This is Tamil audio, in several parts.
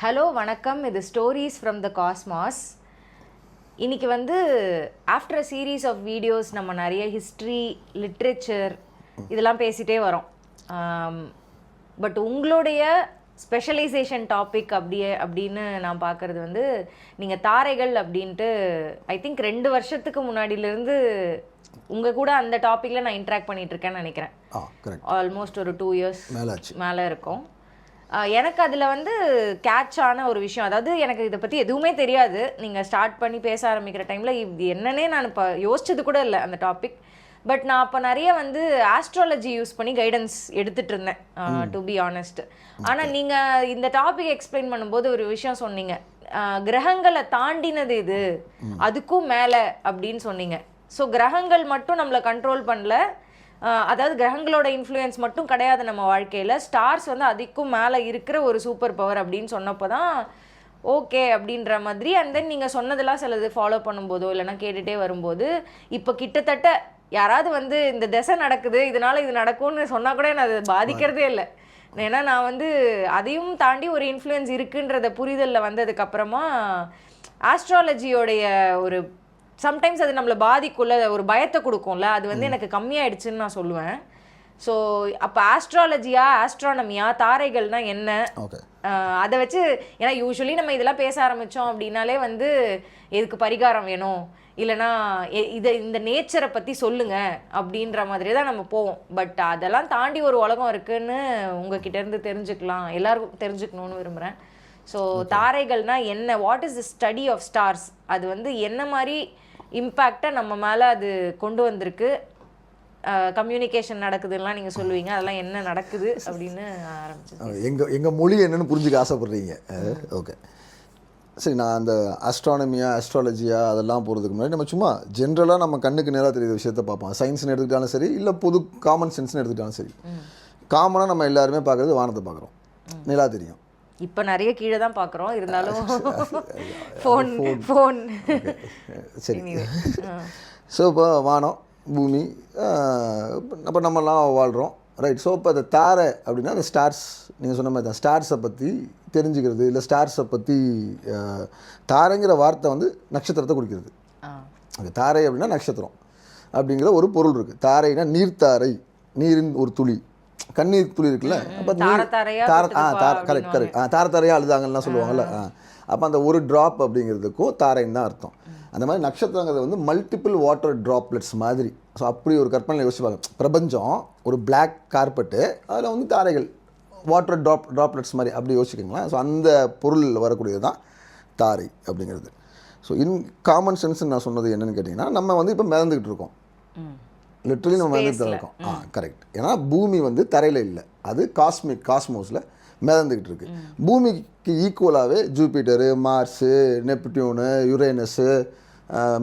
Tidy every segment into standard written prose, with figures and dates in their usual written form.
ஹலோ வணக்கம், இது ஸ்டோரிஸ் ஃப்ரம் த காஸ்மாஸ். இன்றைக்கி ஆஃப்டர் சீரீஸ் ஆஃப் வீடியோஸ் நம்ம நிறைய ஹிஸ்ட்ரி, லிட்ரேச்சர் இதெல்லாம் பேசிகிட்டே வரோம். பட் உங்களுடைய ஸ்பெஷலைசேஷன் டாபிக் அப்படின்னு நான் பார்க்குறது நீங்கள் தாரைகள் அப்படின்ட்டு ஐ திங்க் 2 வருஷத்துக்கு முன்னாடியிலேருந்து உங்கள் கூட அந்த டாப்பிக்கில் நான் இன்ட்ராக்ட் பண்ணிகிட்ருக்கேன்னு நினைக்கிறேன். ஆல்மோஸ்ட் ஒரு 2 இயர்ஸ் மேலே இருக்கும். எனக்கு அதில் கேட்ச் ஆன ஒரு விஷயம், அதாவது எனக்கு இதை பற்றி எதுவுமே தெரியாது. நீங்கள் ஸ்டார்ட் பண்ணி பேச ஆரம்பிக்கிற டைமில் இது என்னன்னே நான் இப்போ யோசிச்சது கூட இல்லை அந்த டாபிக். பட் நான் அப்போ நிறைய ஆஸ்ட்ராலஜி யூஸ் பண்ணி கைடன்ஸ் எடுத்துகிட்டு இருந்தேன், டு பி ஆனஸ்ட். ஆனால் நீங்கள் இந்த டாபிக் எக்ஸ்பிளைன் பண்ணும்போது ஒரு விஷயம் சொன்னீங்க, கிரகங்களை தாண்டினது இது, அதுக்கும் மேலே அப்படின்னு சொன்னீங்க. ஸோ கிரகங்கள் மட்டும் நம்மளை கண்ட்ரோல் பண்ணல, அதாவது கிரகங்களோட இன்ஃப்ளூயன்ஸ் மட்டும் கிடையாது நம்ம வாழ்க்கையில், ஸ்டார்ஸ் அதுக்கும் மேலே இருக்கிற ஒரு சூப்பர் பவர் அப்படின்னு சொன்னப்போ தான் ஓகே அப்படின்ற மாதிரி. அண்ட் தென் நீங்கள் சொன்னதெல்லாம் சிலது ஃபாலோ பண்ணும்போதோ இல்லைனா கேட்டுகிட்டே வரும்போது இப்போ கிட்டத்தட்ட யாராவது இந்த திசை நடக்குது இதனால் இது நடக்கும்னு சொன்னால் கூட நான் அதை பாதிக்கிறதே இல்லை. ஏன்னா நான் அதையும் தாண்டி ஒரு இன்ஃப்ளூயன்ஸ் இருக்குன்றத புரிதலில் வந்ததுக்கப்புறமா ஆஸ்ட்ராலஜியோடைய ஒரு சம்டைம்ஸ் அது நம்மளை பாதிக்குள்ள ஒரு பயத்தை கொடுக்கும்ல, அது எனக்கு கம்மியாயிடுச்சுன்னு நான் சொல்லுவேன். ஸோ அப்போ ஆஸ்ட்ராலஜியா, ஆஸ்ட்ரானமியா, தாரைகள்னா என்ன, அதை வச்சு, ஏன்னா யூஸ்வலி நம்ம இதெல்லாம் பேச ஆரம்பித்தோம் அப்படின்னாலே எதுக்கு பரிகாரம் வேணும், இல்லைனா இந்த நேச்சரை பற்றி சொல்லுங்க அப்படின்ற மாதிரி தான் நம்ம போவோம். பட் அதெல்லாம் தாண்டி ஒரு உலகம் இருக்குன்னு உங்ககிட்ட இருந்து தெரிஞ்சுக்கலாம், எல்லாருக்கும் தெரிஞ்சுக்கணும்னு விரும்புகிறேன். ஸோ தாரைகள்னா என்ன, what is the study of stars, அது என்ன மாதிரி இம்பேக்டை நம்ம மேலே அது கொண்டு வந்திருக்கு, கம்யூனிகேஷன் நடக்குதுலாம் நீங்கள் சொல்லுவீங்க, அதெல்லாம் என்ன நடக்குது அப்படின்னு ஆரம்பிச்சு எங்கள் மொழி என்னென்னு புரிஞ்சுக்க ஆசைப்பட்றீங்க. ஓகே சரி, நான் அந்த ஆஸ்ட்ரானமியா, ஆஸ்ட்ராலஜியா அதெல்லாம் போகிறதுக்கு முன்னாடி நம்ம சும்மா ஜென்ரலாக நம்ம கண்ணுக்கு நேராக தெரியுற விஷயத்த பார்ப்போம். சயின்ஸ்னு எடுத்துக்கிட்டாலும் சரி, இல்லை பொது காமன் சென்ஸ்னு எடுத்துக்கிட்டாலும் சரி. காமனாக நம்ம எல்லாருமே பார்க்குறது வானத்தை பார்க்குறோம், நிலா தெரியும். இப்போ நிறைய கீழே தான் பார்க்குறோம், இருந்தாலும் ஃபோன் சரி. ஸோ இப்போ வானம், பூமி, அப்போ நம்மலாம் வாழ்கிறோம், ரைட். ஸோ இப்போ அந்த தாரை அப்படின்னா அந்த ஸ்டார்ஸ், நீங்கள் சொன்ன மாதிரி தான் ஸ்டார்ஸை பற்றி தெரிஞ்சுக்கிறது, இல்லை ஸ்டார்ஸை பற்றி, தாரைங்கிற வார்த்தை நட்சத்திரத்தை குறிக்கிறது. ஓகே, தாரை அப்படின்னா நட்சத்திரம் அப்படிங்கிற ஒரு பொருள் இருக்குது. தாரைனா நீர்த்தாரை, நீரின் ஒரு துளி, கண்ணீர் துளி இருக்குல்ல, அப்போ கரெக்ட் தாரத்தாரையாக அழுதாங்கலாம் சொல்லுவாங்கள்ல. அப்போ அந்த ஒரு ட்ராப் அப்படிங்கிறதுக்கும் தாரைன்னு தான் அர்த்தம். அந்த மாதிரி நட்சத்திரங்கிறது மல்டிபிள் வாட்டர் ட்ராப்லெட்ஸ் மாதிரி. ஸோ அப்படி ஒரு கற்பனை யோசிப்பாங்க. பிரபஞ்சம் ஒரு பிளாக் கார்பெட்டு, அதில் தாரைகள் வாட்டர் ட்ராப்லெட்ஸ் மாதிரி அப்படி யோசிச்சிக்கிங்களேன். ஸோ அந்த பொருள் வரக்கூடியது தான் தாரை அப்படிங்கிறது. ஸோ காமன் சென்ஸ் நான் சொன்னது என்னென்னு கேட்டிங்கன்னா, நம்ம இப்போ மிதந்துக்கிட்டு இருக்கோம், லிட்ரலி நம்ம மிதந்துட்டு இருக்கோம். கரெக்ட். ஏன்னா பூமி தரையில் இல்லை, அது காஸ்மோஸில் மிதந்துக்கிட்டு இருக்கு. பூமிக்கு ஈக்குவலாகவே Jupiter, Mars, Neptune, Uranus,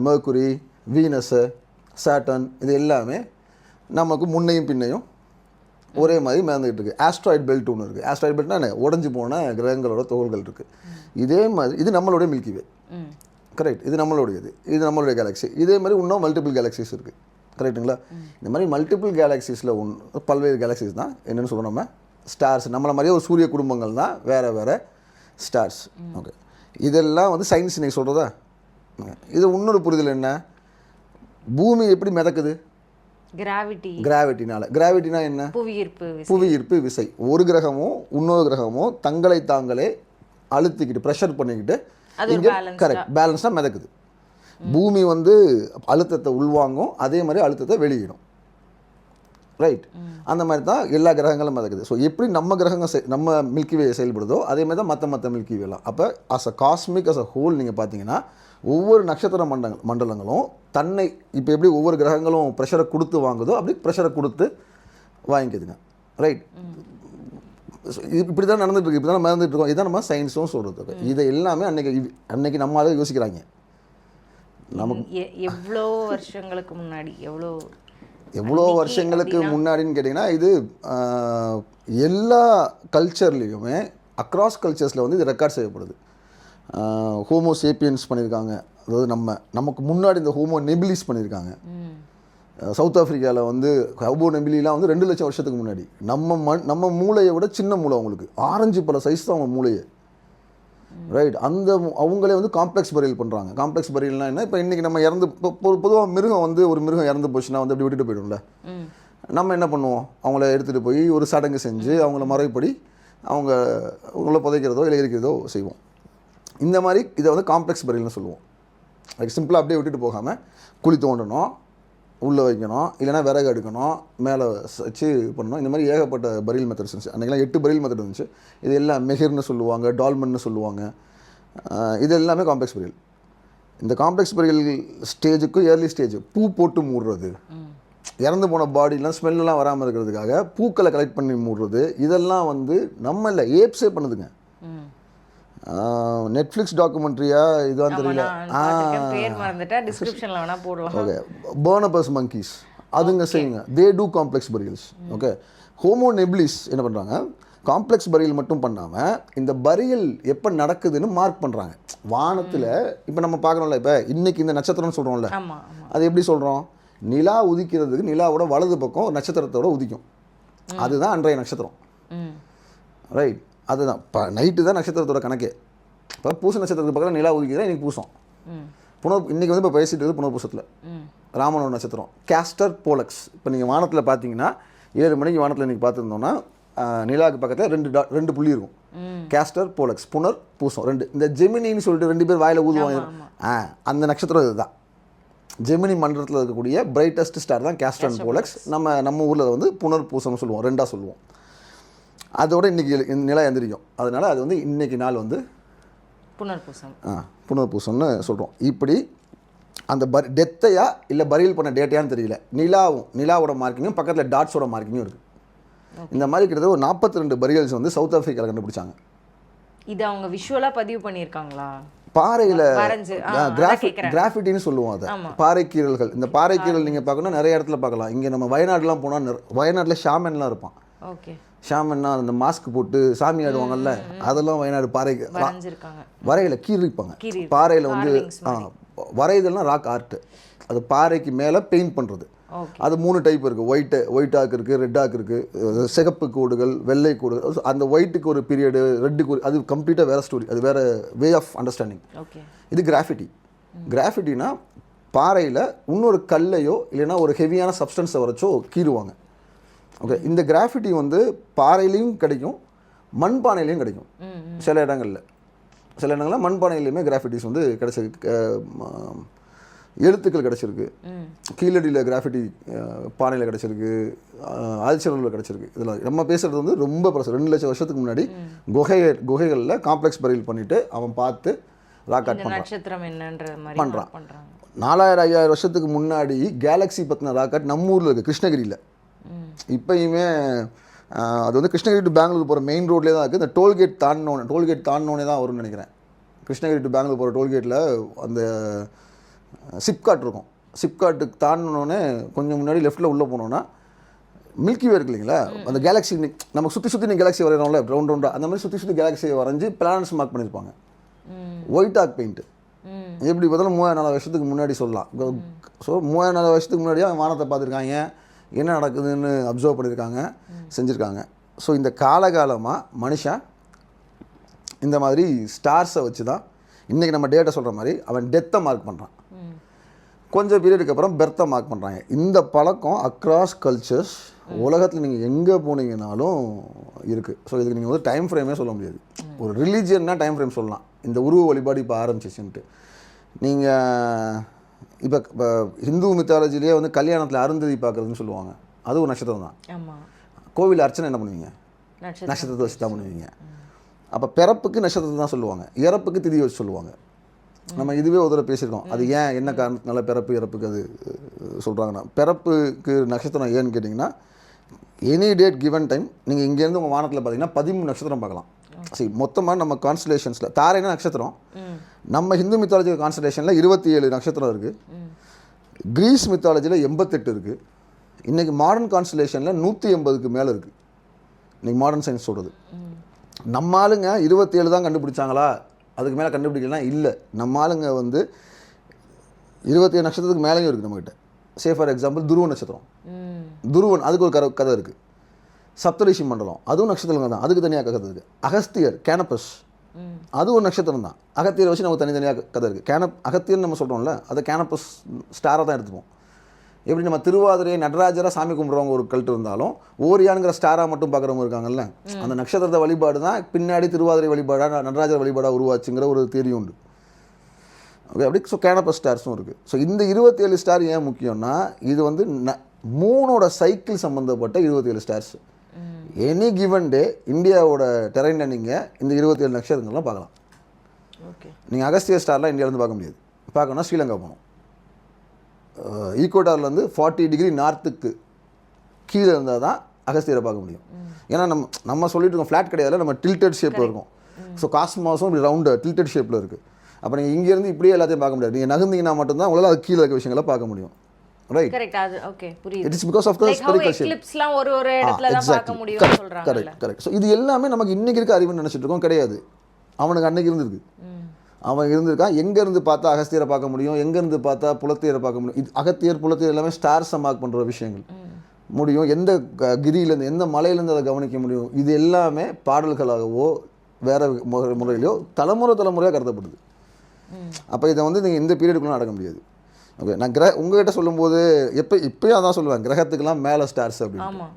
Mercury, Venus, Saturn, இது எல்லாமே நமக்கு முன்னையும் பின்னையும் ஒரே மாதிரி மிதந்துக்கிட்டு இருக்குது. ஆஸ்ட்ராய்ட் பெல்ட் ஒன்று இருக்குது. ஆஸ்ட்ராய்ட் பெல்ட்னா என்ன, உடஞ்சி போன கிரகங்களோட துகள்கள் இருக்குது. இதே மாதிரி இது நம்மளுடைய மில்கி வே, கரெக்ட். இது நம்மளுடையது, இது நம்மளுடைய கேலக்ஸி. இதே மாதிரி இன்னும் மல்டிபிள் கேலக்ஸிஸ் இருக்குது, கரெக்டுங்களா. இந்த மாதிரி மல்டிபிள் கேலக்ஸிஸில் பல்வேறு கேலக்ஸிஸ் தான் என்னென்னு சொல்கிறோம் நம்ம ஸ்டார்ஸ். நம்மளை மாதிரியே ஒரு சூரிய குடும்பங்கள் தான் வேறு வேறு ஸ்டார்ஸ். ஓகே, இதெல்லாம் சயின்ஸ் நீங்கள் சொல்கிறதா. இது இன்னொரு புரிதல் என்ன, பூமி எப்படி மிதக்குது, கிராவிட்டினால என்ன, புவியீர்ப்பு விசை. ஒரு கிரகமும் இன்னொரு கிரகமும் தங்களை தாங்களே அழுத்திக்கிட்டு ப்ரெஷர் பண்ணிக்கிட்டு இங்கே கரெக்ட் பேலன்ஸாக மிதக்குது. பூமி அழுத்தத்தை உள்வாங்கும், அதே மாதிரி அழுத்தத்தை வெளியிடும், ரைட். அந்த மாதிரி தான் எல்லா கிரகங்களும் மிதக்குது. ஸோ எப்படி நம்ம கிரகங்கள் நம்ம மில்கி வே செயல்படுதோ அதே மாதிரி தான் மற்ற மில்கி வேலாம். அப்போ as a cosmic as a whole நீங்கள் பார்த்தீங்கன்னா ஒவ்வொரு நட்சத்திர மண்டலங்களும் தன்னை இப்போ எப்படி ஒவ்வொரு கிரகங்களும் ப்ரெஷரை கொடுத்து வாங்குதோ அப்படி ப்ரெஷரை கொடுத்து வாங்கிக்குதுங்க, ரைட். இப்படி தான் நடந்துகிட்ருக்கு, இப்படி தான் நடந்துகிட்டு இருக்கோம். இதான் நம்ம சயின்ஸும் சொல்கிறது. இதை எல்லாமே அன்னைக்கு நம்மளால யோசிக்கிறாங்க. நமக்கு எவ்வளோ வருஷங்களுக்கு முன்னாடி, எவ்வளோ வருஷங்களுக்கு முன்னாடின்னு கேட்டிங்கன்னா, இது எல்லா கல்ச்சர்லேயுமே அக்ராஸ் கல்ச்சர்ஸில் இது ரெக்கார்ட் செய்யப்படுது. ஹோமோ சேப்பியன்ஸ் பண்ணியிருக்காங்க, அதாவது நமக்கு முன்னாடி இந்த ஹோமோ நெபிலிஸ் பண்ணியிருக்காங்க. சவுத் ஆஃப்ரிக்காவில் ஹோமோ நெபிலிலாம் 2 லட்சம் வருஷத்துக்கு முன்னாடி. நம்ம மூளையை விட சின்ன மூளை அவங்களுக்கு, ஆரஞ்சு பழ சைஸ் தான் அவங்க மூளையை. ரைட். அந்த அவங்களே வந்து காம்ப்ளெக்ஸ் பரியல் பண்ணுறாங்க. காம்ப்ளெக்ஸ் பரியல்னா என்ன, இப்போ இன்றைக்கி நம்ம இறந்து பொதுவாக மிருகம் வந்து ஒரு மிருகம் இறந்து போச்சுன்னா வந்து அப்படி விட்டுட்டு போயிடும்ல. நம்ம என்ன பண்ணுவோம், அவங்கள எடுத்துகிட்டு போய் ஒரு சடங்கு செஞ்சு அவங்கள முறைப்படி அவங்கள புதைக்கிறதோ இல்லை இருக்கிறதோ செய்வோம். இந்த மாதிரி இதை வந்து காம்ப்ளெக்ஸ் பரியல்னு சொல்லுவோம். லைக் சிம்பிளாக அப்படியே விட்டுட்டு போகாமல் குழி தோண்டணும், உள்ளே வைக்கணும், இல்லைனா விறகு எடுக்கணும், மேலே வச்சு பண்ணணும். இந்த மாதிரி ஏகப்பட்ட பரியல் மெத்தட்ஸ் இருந்துச்சு. அன்றைக்கெல்லாம் 8 பரியல் மெத்தட் இருந்துச்சு. இது எல்லாம் மெஹிர்னு சொல்லுவாங்க, டால்மன்னு சொல்லுவாங்க. இது எல்லாமே காம்ப்ளெக்ஸ் பரியல். இந்த காம்ப்ளெக்ஸ் பரியல் ஸ்டேஜுக்கு ஏர்லி ஸ்டேஜ் பூ போட்டு மூடுறது, இறந்து போன பாடிலாம் ஸ்மெல்லாம் வராமல் இருக்கிறதுக்காக பூக்களை கலெக்ட் பண்ணி மூடுறது, இதெல்லாம் வந்து நம்ம இல்லை ஏப்ஸே பண்ணுதுங்க. நெட்ஃப்ளிக்ஸ் டாக்குமெண்ட்ரியா இதுதான் தெரியல, ஓகே, பர்னபஸ் மங்கீஸ் அதுங்க செய்யுங்க, they do complex burials. Okay, Homo habilis என்ன பண்ணுறாங்க, காம்ப்ளெக்ஸ் பரியல் மட்டும் பண்ணாமல் இந்த பரியல் எப்போ நடக்குதுன்னு மார்க் பண்ணுறாங்க வானத்தில். இப்போ நம்ம பார்க்குறோம்ல, இப்போ இன்றைக்கி இந்த நட்சத்திரம்னு சொல்கிறோம்ல, அது எப்படி சொல்கிறோம், நிலா உதிக்கிறதுக்கு நிலாவோட வலது பக்கம் நட்சத்திரத்தோட உதிக்கும், அதுதான் அன்றைய நட்சத்திரம். ரைட், அதுதான் இப்போ நைட்டு தான் நட்சத்திரத்தோட கணக்கே. இப்போ பூச நட்சத்திரத்துக்கு பக்கத்தில் நிலா உதிக்கிறதா இன்றைக்கி பூசம். இன்றைக்கி வந்து இப்போ பேசிட்டு இருக்குது புனர்பூசத்தில் ராமனோட நட்சத்திரம் கேஸ்டர் போலக்ஸ். இப்போ நீங்கள் வானத்தில் பார்த்தீங்கன்னா 7 மணிக்கு வானத்தில் இன்றைக்கி பார்த்துருந்தோன்னா நிலாவுக்கு பக்கத்தில் 2 புள்ளி இருக்கும். கேஸ்டர் போலக்ஸ், புனர் பூசம் 2. இந்த ஜெமினின்னு சொல்லிட்டு 2 பேர் வாயில் ஊதுவாங்க, அந்த நட்சத்திரம் இதுதான். ஜெமினி மண்டலத்தில் இருக்கக்கூடிய பிரைட்டஸ்ட் ஸ்டார் தான் கேஸ்டர் அண்ட் போலக்ஸ். நம்ம ஊரில் வந்து புனர் பூசம்னு சொல்லுவோம், 2ஆக சொல்லுவோம். அதோட இன்றைக்கி நிலா எந்திரிக்கும். அதனால் அது வந்து இன்றைக்கி நாள் வந்து புனர்பூசம்னு சொல்கிறோம். இப்படி அந்த டெத்தையா இல்லை பரியல் பண்ண டேட்டையான்னு தெரியல, நிலாவோட மார்க்கிங்கும் பக்கத்தில் டாட்ஸோட மார்க்கிங்கும் இருக்குது. இந்த மாதிரி கிட்டத்தட்ட ஒரு 42 பரியல்ஸ் வந்து சவுத் ஆஃப்ரிக்காவில் கண்டுபிடிச்சாங்க. இது அவங்க விஷுவலாக பதிவு பண்ணியிருக்காங்களா, பாறையில் கிராஃபிட்டின்னு சொல்லுவோம் அதை, பாறைக்கீரல்கள். இந்த பாறைக்கீரல் நீங்கள் பார்க்கணும் நிறைய இடத்துல பார்க்கலாம். இங்கே நம்ம வயநாடுலாம் போனால் வயநாட்டில் ஷாமன்லாம் இருப்பான். ஓகே, ஷாமன்னா அந்த மாஸ்க் போட்டு சாமி ஆடுவாங்கல்ல, அதெல்லாம் வயநாடு பாறைக்கு வரையில் கீறிப்பாங்க. பாறையில் வந்து வரைதல்னா ராக் ஆர்ட், அது பாறைக்கு மேலே பெயிண்ட் பண்ணுறது. அது 3 டைப் இருக்குது, ஒயிட் ஆக்கு இருக்குது, ரெட் ஆக்கு இருக்குது, சிகப்பு கோடுகள், வெள்ளை கோடுகள். அந்த ஒயிட்டுக்கு ஒரு பீரியடு, ரெட்டுக்கு அது கம்ப்ளீட்டாக வேறு ஸ்டோரி, அது வேறு வே ஆஃப் அண்டர்ஸ்டாண்டிங். இது கிராஃபிட்டினா பாறையில் இன்னொரு கல்லையோ இல்லைன்னா ஒரு ஹெவியான சப்ஸ்டன்ஸை வரைச்சோ கீறுவாங்க. ஓகே, இந்த கிராஃபிட்டி வந்து பாறையிலையும் கிடைக்கும், மண்பானையிலையும் கிடைக்கும். சில இடங்களில் மண்பானையிலையுமே கிராஃபிட்டிஸ் வந்து கிடச்சிருக்கு, எழுத்துக்கள் கிடச்சிருக்கு. கீழடியில் கிராஃபிட்டி பானையில் கிடச்சிருக்கு, ஆதிச்சநல்லூரில் கிடச்சிருக்கு. இதெல்லாம் நம்ம பேசுகிறது வந்து ரொம்ப 2 லட்சம் வருஷத்துக்கு முன்னாடி குகைகளில் காம்ப்ளெக்ஸ் பரியல் பண்ணிவிட்டு அவன் பார்த்து ராக் ஆட் பண்ணுறான். 4000-5000 வருஷத்துக்கு முன்னாடி கேலக்ஸி பற்றின ராக் ஆட் நம்ம ஊரில் இருக்குது, கிருஷ்ணகிரியில். இப்போயுமே அது வந்து கிருஷ்ணகிரி டு பெங்களூர் போகிற மெயின் ரோட்லேயே தான் இருக்குது. இந்த டோல்கேட் தாண்டினோடனே தான் வரும்னு நினைக்கிறேன். கிருஷ்ணகிரி டு பெங்களூர் போகிற டோல்கேட்டில் அந்த சிப்காட் இருக்கும். சிப்காட்டுக்கு தாண்டினோடனே கொஞ்சம் முன்னாடி லெஃப்ட்டில் உள்ளே போனோன்னா மில்கி வே இருக்கு இல்லைங்களா, அந்த கேலக்ஸி நமக்கு சுற்றி நீ கேலக்ஸி வரைகிறோம்ல ரவுண்டாக, அந்த மாதிரி சுற்றி கேலக்ஸியை வரைஞ்சி பிளானட்ஸ் மார்க் பண்ணியிருப்பாங்க. ஒயிட் ஆக் பெயிண்ட்டு எப்படி பார்த்தாலும் 3000-4000 வருஷத்துக்கு முன்னாடி சொல்லலாம். ஸோ 3000-4000 வருஷத்துக்கு முன்னாடியே வானத்தை பார்த்துருக்காங்க, என்ன நடக்குதுன்னு அப்சர்வ் பண்ணியிருக்காங்க, செஞ்சுருக்காங்க. ஸோ இந்த காலகாலமாக மனுஷன் இந்த மாதிரி ஸ்டார்ஸை வச்சு தான் இன்றைக்கி நம்ம டேட்டை சொல்கிற மாதிரி அவன் டெத்தை மார்க் பண்ணுறான், கொஞ்சம் பீரியடுக்கு அப்புறம் பெர்த்தை மார்க் பண்ணுறாங்க. இந்த பழக்கம் அக்ராஸ் கல்ச்சர்ஸ் உலகத்தில் நீங்கள் எங்கே போனீங்கன்னாலும் இருக்குது. ஸோ இதுக்கு நீங்கள் வந்து டைம் ஃப்ரேமே சொல்ல முடியாது. ஒரு ரிலீஜியன்னா டைம் ஃப்ரேம் சொல்லலாம். இந்த உருவ வழிபாடு இப்போ ஆரம்பிச்சிச்சுன்ட்டு நீங்கள் இப்போ ஹிந்து மித்தாலஜிலேயே வந்து கல்யாணத்தில் அருந்ததி பார்க்குறதுன்னு சொல்லுவாங்க, அது ஒரு நட்சத்திரம் தான். கோவில் அர்ச்சனை என்ன பண்ணுவீங்க, நட்சத்திரத்தை வச்சு தான் பண்ணுவீங்க. அப்போ பிறப்புக்கு நட்சத்திரத்தை தான் சொல்லுவாங்க, இறப்புக்கு திதி வச்சு சொல்லுவாங்க. நம்ம இதுவே ஒரு தடவை பேசியிருக்கோம். அது ஏன் என்ன காரணத்தினால பிறப்பு இறப்புக்கு அது சொல்கிறாங்கன்னா, பிறப்புக்கு நட்சத்திரம் ஏன்னு கேட்டிங்கன்னா, எனி டேட் கிவன் டைம் நீங்கள் இங்கேருந்து உங்கள் வானத்தில் பார்த்தீங்கன்னா 13 நட்சத்திரம் பார்க்கலாம். சரி, மொத்தமாக நம்ம கான்ஸ்டலேஷன்ஸில் தாரைனா நட்சத்திரம், நம்ம ஹிந்து மித்தாலஜி கான்ஸ்டலேஷனில் 27 நட்சத்திரம் இருக்குது. கிரீஸ் மித்தாலஜியில் 88 இருக்குது. இன்றைக்கி மாடர்ன் கான்ஸ்டலேஷனில் 180க்கு மேலே இருக்குது. இன்றைக்கி மாடர்ன் சயின்ஸ் சொல்கிறது. நம்ம ஆளுங்க 27 தான் கண்டுபிடிச்சாங்களா, அதுக்கு மேலே கண்டுபிடிக்கலாம் இல்லை. நம்ம ஆளுங்க வந்து 27 நட்சத்திரத்துக்கு மேலேயும் இருக்குது நம்மகிட்ட. சே ஃபார் எக்ஸாம்பிள் துருவ நட்சத்திரம், துருவன் அதுக்கு ஒரு கதை இருக்குது. சப்தரிஷி மண்டலம் அதுவும் நட்சத்திரங்கள் தான், அதுக்கு தனியாக கதை இருக்குது. அகஸ்தியர் கேனபஸ் அது ஒரு நட்சத்திரம் தான். அகத்தியரை வச்சு நமக்கு தனித்தனியாக கதை இருக்குது. அகத்தியர்னு நம்ம சொல்கிறோம்ல, அதை கேனப்பஸ் ஸ்டாராக தான் எடுத்துப்போம். எப்படி நம்ம திருவாதிரை நடராஜராக சாமி கும்பிட்றவங்க ஒரு கல்ட்டு இருந்தாலும் ஓரியானுங்கிற ஸ்டாராக மட்டும் பார்க்குறவங்க இருக்காங்கல்ல, அந்த நட்சத்திரத்தை வழிபாடு தான் பின்னாடி திருவாதிரை வழிபாடாக நடராஜர் வழிபாடாக உருவாச்சுங்கிற ஒரு தியரி உண்டு. ஓகே, அப்படி ஸோ கேனப்பஸ் ஸ்டார்ஸும் இருக்குது. ஸோ இந்த 27 ஸ்டார் ஏன் முக்கியம்னா, இது வந்து மூணோட சைக்கிள் சம்மந்தப்பட்ட 27 ஸ்டார்ஸ். எனி கிவன் டே இந்தியாவோட டெரைனில் நீங்கள் இந்த 27 நட்சத்திரங்கள்லாம் பார்க்கலாம். ஓகே, நீங்கள் அகஸ்தியர் ஸ்டார்லாம் இந்தியாவிலேருந்து பார்க்க முடியாது. பார்க்கணும்னா ஸ்ரீலங்கா போகணும். ஈக்குவட்டார்லேருந்து 40 டிகிரி நார்த்துக்கு கீழே இருந்தால் தான் அகஸ்தியரை பார்க்க முடியும். ஏன்னா நம்ம சொல்லிட்டு இருக்கோம் ஃப்ளாட் கிடையாது, நம்ம டில்டட் ஷேப்பில் இருக்கும். ஸோ காஸ்மாஸும் இப்படி ரவுண்டு டில்டட் ஷேப்பில் இருக்குது. அப்போ நீங்கள் இங்கேருந்து இப்படியே எல்லாத்தையும் பார்க்க முடியாது. நீங்கள் நகர்ந்தீங்கன்னா மட்டும்தான் உங்களால் அது கீழே இருக்க விஷயங்களை பார்க்க முடியும். Right, correct. அது ஓகே, புரியுது. It is because of the spherical shape. எக்லிப்ஸ்லாம் ஒரு இடத்துல தான் பார்க்க முடியும்னு சொல்றாங்க. கரெக்ட். ஸோ இது எல்லாமே நமக்கு இன்னைக்கு இருக்க அறிவுன்னு நினச்சிட்டு இருக்கோம், கிடையாது. அவனுக்கு அன்னைக்கு இருந்திருக்கு. அவன் இருந்திருக்கான். எங்கேருந்து பார்த்தா அகஸ்தியரை பார்க்க முடியும், எங்கேருந்து பார்த்தா புலத்தியரை பார்க்க முடியும். இது அகத்தியர் புலத்தியர் எல்லாமே ஸ்டார்ஸை மார்க் பண்ணுற விஷயங்கள் முடியும். எந்த கிரியிலேருந்து எந்த மலையிலேருந்து அதை கவனிக்க முடியும். இது எல்லாமே பாடல்களாகவோ வேறு முறையிலையோ தலைமுறையாக கருதப்படுது. அப்போ இதை வந்து நீங்கள் இந்த பீரியடுக்குள்ளே நடக்க முடியாது. ஓகே, நான் உங்ககிட்ட சொல்லும்போது இப்போயும் அதான் சொல்லுவேன், கிரகத்துக்கெல்லாம் மேலே ஸ்டார்ஸ் அப்படின்னு.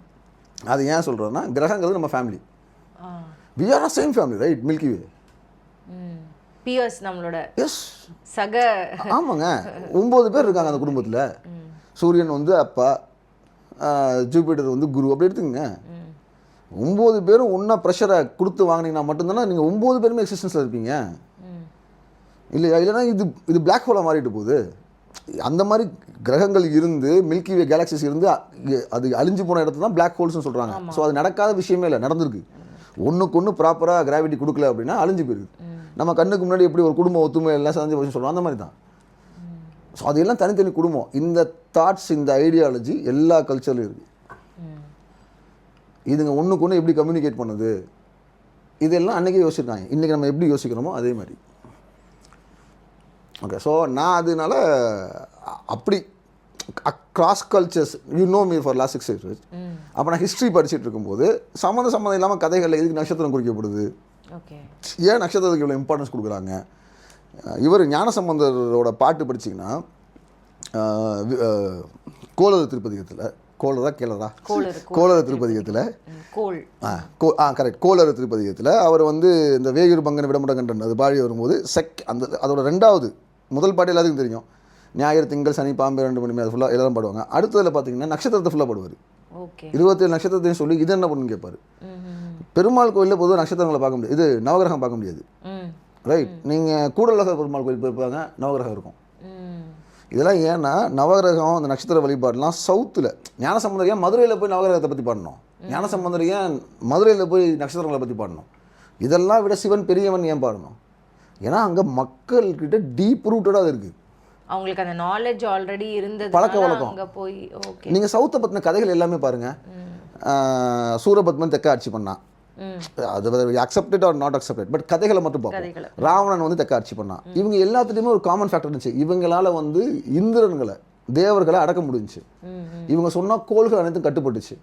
அது ஏன் சொல்கிறேன்னா, கிரகங்கிறது நம்ம family. We are same family, right? Milky way peers நம்மளோட. எஸ், சக. ஆமாங்க, 9 பேர் இருக்காங்க அந்த குடும்பத்தில். சூரியன் வந்து அப்பா, ஜூபிட்டர் வந்து குரு, அப்படி எடுத்துக்கங்க. 9 பேரும் ஒன்றா ப்ரெஷரை கொடுத்து வாங்கினீங்கன்னா மட்டும்தானே நீங்கள் 9 பேருமே எக்ஸிஸ்டன்ஸில் இருப்பீங்க, இல்லையா? இல்லைனா இது பிளாக் ஹோலாக மாறிட்டு போகுது. அந்த மாதிரி கிரகங்கள் இருந்து மில்கி வே கேலக்சிஸ் இருந்து அது அழிஞ்சு போன இடத்துல தான் பிளாக் ஹோல்ஸ்னு சொல்கிறாங்க. ஸோ அது நடக்காத விஷயமே இல்லை, நடந்திருக்கு. ஒன்றுக்கு ஒன்று ப்ராப்பராக கிராவிட்டி கொடுக்கல அப்படின்னா அழிஞ்சு போயிருக்கு. நம்ம கண்ணுக்கு முன்னாடி எப்படி ஒரு குடும்பம் ஒத்துமை எல்லாம் செஞ்சு போச்சுன்னு சொல்கிறோம், அந்த மாதிரி தான். ஸோ அதெல்லாம் தனித்தனி குடும்பம். இந்த தாட்ஸ், இந்த ஐடியாலஜி எல்லா கல்ச்சர்லையும் இருக்குது. இதுங்க ஒன்றுக்கு ஒன்று எப்படி கம்யூனிகேட் பண்ணுது, இதெல்லாம் அன்றைக்கே யோசிச்சிருக்காங்க. இன்றைக்கி நம்ம எப்படி யோசிக்கிறோமோ அதே மாதிரி. ஓகே, ஸோ நான் அதனால அப்படி across cultures, you know me for last 6 years. அப்போ நான் ஹிஸ்ட்ரி படிச்சுட்டு இருக்கும்போது சம்மந்தம் இல்லாமல் கதைகளில் எதுக்கு நட்சத்திரம் குறிக்கப்படுது, ஏன் நட்சத்திரத்துக்கு இவ்வளோ இம்பார்ட்டன்ஸ் கொடுக்குறாங்க. இவர் ஞானசம்பந்தரோட பாட்டு படிச்சிங்கன்னா கோளறு திருப்பதிகத்தில், கோளறு திருப்பதிகத்தில் கரெக்ட், கோளறு திருப்பதிகத்தில் அவர் வந்து இந்த வேயூர் பங்கன் விடமுடகண்டன் அது பாடி வரும்போது அதோட 2வது, முதல் பாட்டு எல்லாத்துக்கும் தெரியும், ஞாயிறு திங்கள் சனி பாம்பு 2 மணி அது ஃபுல்லாக எல்லாரும் பாடுவாங்க. அடுத்ததில் பார்த்தீங்கன்னா நட்சத்திரத்தை ஃபுல்லாக பாடுவார். 27 நட்சத்திரத்தையும் சொல்லி இது என்ன பண்ணுன்னு கேட்பார். பெருமாள் கோயிலில் பொதுவாக நட்சத்திரங்களை பார்க்க முடியாது, இது நவகிரகம் பார்க்க முடியாது, ரைட்? நீங்கள் கூடலக பெருமாள் கோயில் போயிருப்பாங்க, நவகிரகம் இருக்கும். இதெல்லாம் ஏன்னா நவகிரகம் அந்த நட்சத்திர வழிபாடுலாம் சவுத்தில். ஞானசம்பந்தர் ஏன் மதுரையில் போய் நவகிரகத்தை பற்றி பாடணும், ஞானசம்பந்தர் ஏன் மதுரையில் போய் நட்சத்திரங்களை பற்றி பாடணும், இதெல்லாம் விட சிவன் பெரியவன் ஏன் பாடணும்? ஏன்னா அங்கே மக்கள்கிட்ட டீப் ரூட்டடாக இருக்குது, அவங்களுக்கு அந்த நாலேஜ் ஆல்ரெடி இருந்தது, பழக்க வழக்கம். அங்கே போய் ஓகே, நீங்கள் சவுத்தை பற்றின கதைகள் எல்லாமே பாருங்கள். சூரபத்மன் தெற்க ஆட்சி பண்ணான், அது accepted R not accepted, but கதைகளை மட்டும் பார்ப்போம். ராவணன் வந்து தெற்க ஆட்சி பண்ணான். இவங்க எல்லாத்துலேயுமே ஒரு காமன் ஃபேக்டர் இருந்துச்சு, இவங்களால வந்து இந்திரன்களை தேவர்களை அடக்க முடிஞ்சுச்சு. இவங்க சொன்னால் கோள்கள் அனைத்தும் கட்டுப்பட்டுச்சு.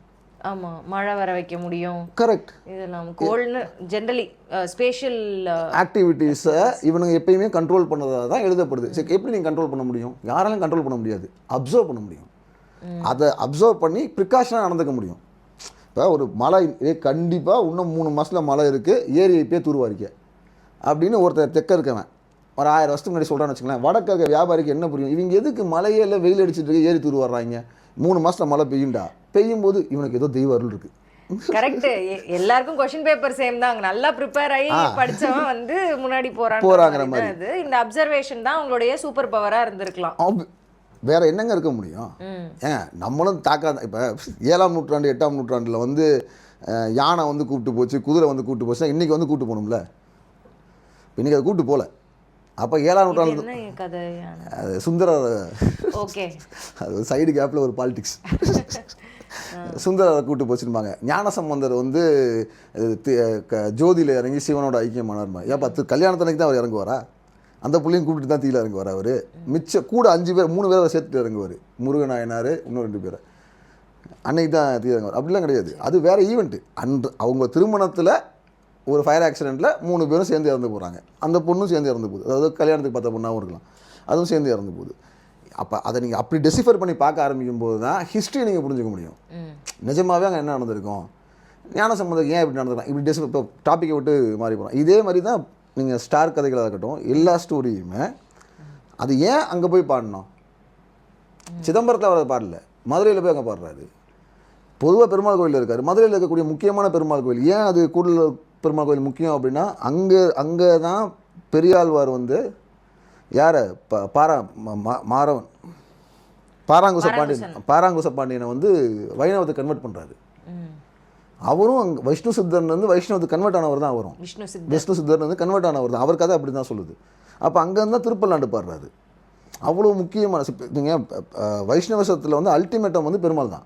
ஆமாம், மழை வர வைக்க முடியும். கரெக்ட். இதெல்லாம் கோல்னு ஜென்ரலி ஸ்பேஷியல் ஆக்டிவிட்டீஸை இவனுங்க எப்பயுமே கண்ட்ரோல் பண்ணதாக தான் எழுதப்படுது. சரி, எப்படி நீங்கள் கண்ட்ரோல் பண்ண முடியும்? யாராலையும் கண்ட்ரோல் பண்ண முடியாது, அப்சர்வ் பண்ண முடியும். அதை அப்சர்வ் பண்ணி ப்ரிகாஷனாக நடந்துக்க முடியும். இப்போ ஒரு மழை கண்டிப்பாக இன்னும் 3 மாதத்தில் மழை இருக்குது, ஏரி இப்பயே தூர்வாரிக்க அப்படின்னு ஒருத்தர் தெற்க இருக்கவன் ஒரு 1000 வருஷத்துக்கு முன்னாடி சொல்கிறான்னு வச்சுக்கலாம். வடக்க வியாபாரிக்கு என்ன புரியும், இவங்க எதுக்கு மழையே இல்லை வெயில் அடிச்சுட்டு இருக்கு ஏரி தூர்வாடுறாங்க, 3 மாதத்தில் மழை பெய்யும்டா, பெய்யும் போது இவனுக்கு ஏதோ தெய்வ அருள் இருக்குது. கரெக்ட். எல்லாருக்கும் கொஸ்டின் பேப்பர் சேம் தான், நல்லா ப்ரிப்பேர் ஆகி படிச்சவன் வந்து முன்னாடி போறாங்கிற மாதிரி. இந்த அப்சர்வேஷன் தான் உங்களுடைய சூப்பர் பவரா இருந்திருக்கலாம். வேற என்னங்க இருக்க முடியும்? ஏங்க நம்மளும் தாக்காத. இப்போ 7ஆம் நூற்றாண்டு 8ஆம் நூற்றாண்டில் வந்து யானை வந்து கூப்பிட்டு போச்சு, குதிரை வந்து கூப்பிட்டு போச்சுன்னா இன்றைக்கி வந்து கூப்பிட்டு போகணும்ல, இன்றைக்கி அதை கூப்பிட்டு போகல. அப்போ 7ஆம் நூற்றாண்டு அது சுந்தரர், ஓகே, அது சைடு கேப்பில் ஒரு பாலிடிக்ஸ். சுந்தரரை கூப்பிட்டு போச்சுருப்பாங்க. ஞானசம்பந்தர் வந்து ஜோதியில் இறங்கி சிவனோட ஐக்கியமானார்மா. ஏன் 10 கல்யாணத்தனைக்கு தான் அவர் இறங்குவாரா? அந்த பிள்ளையும் கூப்பிட்டு தான் தீயில் இறங்குவார் அவர். மிச்சம் கூட 5 பேர் 3 பேரை சேர்த்துட்டு இறங்குவார், முருகநாயனார் இன்னும் 2 பேரை. அன்னைக்கு தான் தீ இறங்குவார். அப்படிலாம் கிடையாது, அது வேறு ஈவெண்ட்டு. அவங்க திருமணத்தில் ஒரு ஃபயர் ஆக்சிடெண்ட்டில் 3 பேரும் சேர்ந்து இறந்து போகிறாங்க. அந்த பொண்ணும் சேர்ந்து இறந்து போகுது. அதாவது கல்யாணத்துக்கு பார்த்த பொண்ணாகவும் இருக்கலாம், அதுவும் சேர்ந்து இறந்து போகுது. அப்போ அதை நீங்கள் அப்படி டெசிஃபர் பண்ணி பார்க்க ஆரம்பிக்கும் போது தான் ஹிஸ்ட்ரி நீங்கள் புரிஞ்சுக்க முடியும். நிஜமாகவே அங்கே என்ன நடந்திருக்கும், ஞானசம்பந்தம் ஏன் இப்படி நடந்திருக்கலாம், இப்படி இப்போ டாப்பிக்கை விட்டு மாறி போகிறோம். இதே மாதிரி தான் நீங்கள் ஸ்டார் கதைகளாக இருக்கட்டும், எல்லா ஸ்டோரியுமே அது ஏன் அங்கே போய் பாடணும். சிதம்பரத்தில் அவர் பாடல, மதுரையில் போய் அங்கே பாடுறாரு. பொதுவாக பெருமாள் கோயிலில் இருக்கார். மதுரையில் இருக்கக்கூடிய முக்கியமான பெருமாள் கோயில், ஏன் அது கூடலூர் பெருமாள் கோயில் முக்கியம் அப்படின்னா, அங்கே தான் பெரியாழ்வார் வந்து யாரை மாறவன் பாராங்குச பாண்டியனை வந்து வைணவத்தை கன்வெர்ட் பண்ணுறாரு. அவரும் அங்கே வைஷ்ணு சித்தர்னு வந்து வைஷ்ணவத்துக்கு கன்வெர்ட் ஆனவர் தான். அவரும் விஷ்ணு சித்தர்னு வந்து கன்வெர்ட் ஆனவர் தான். அவர் கதை அப்படி தான் சொல்லுது. அப்போ அங்கேருந்து தான் திருப்பல்லாண்டு பாடுறாரு. அவ்வளோ முக்கியமான நீங்கள் வைஷ்ணவசத்தில் வந்து அல்டிமேட்டம் வந்து பெருமாள் தான்.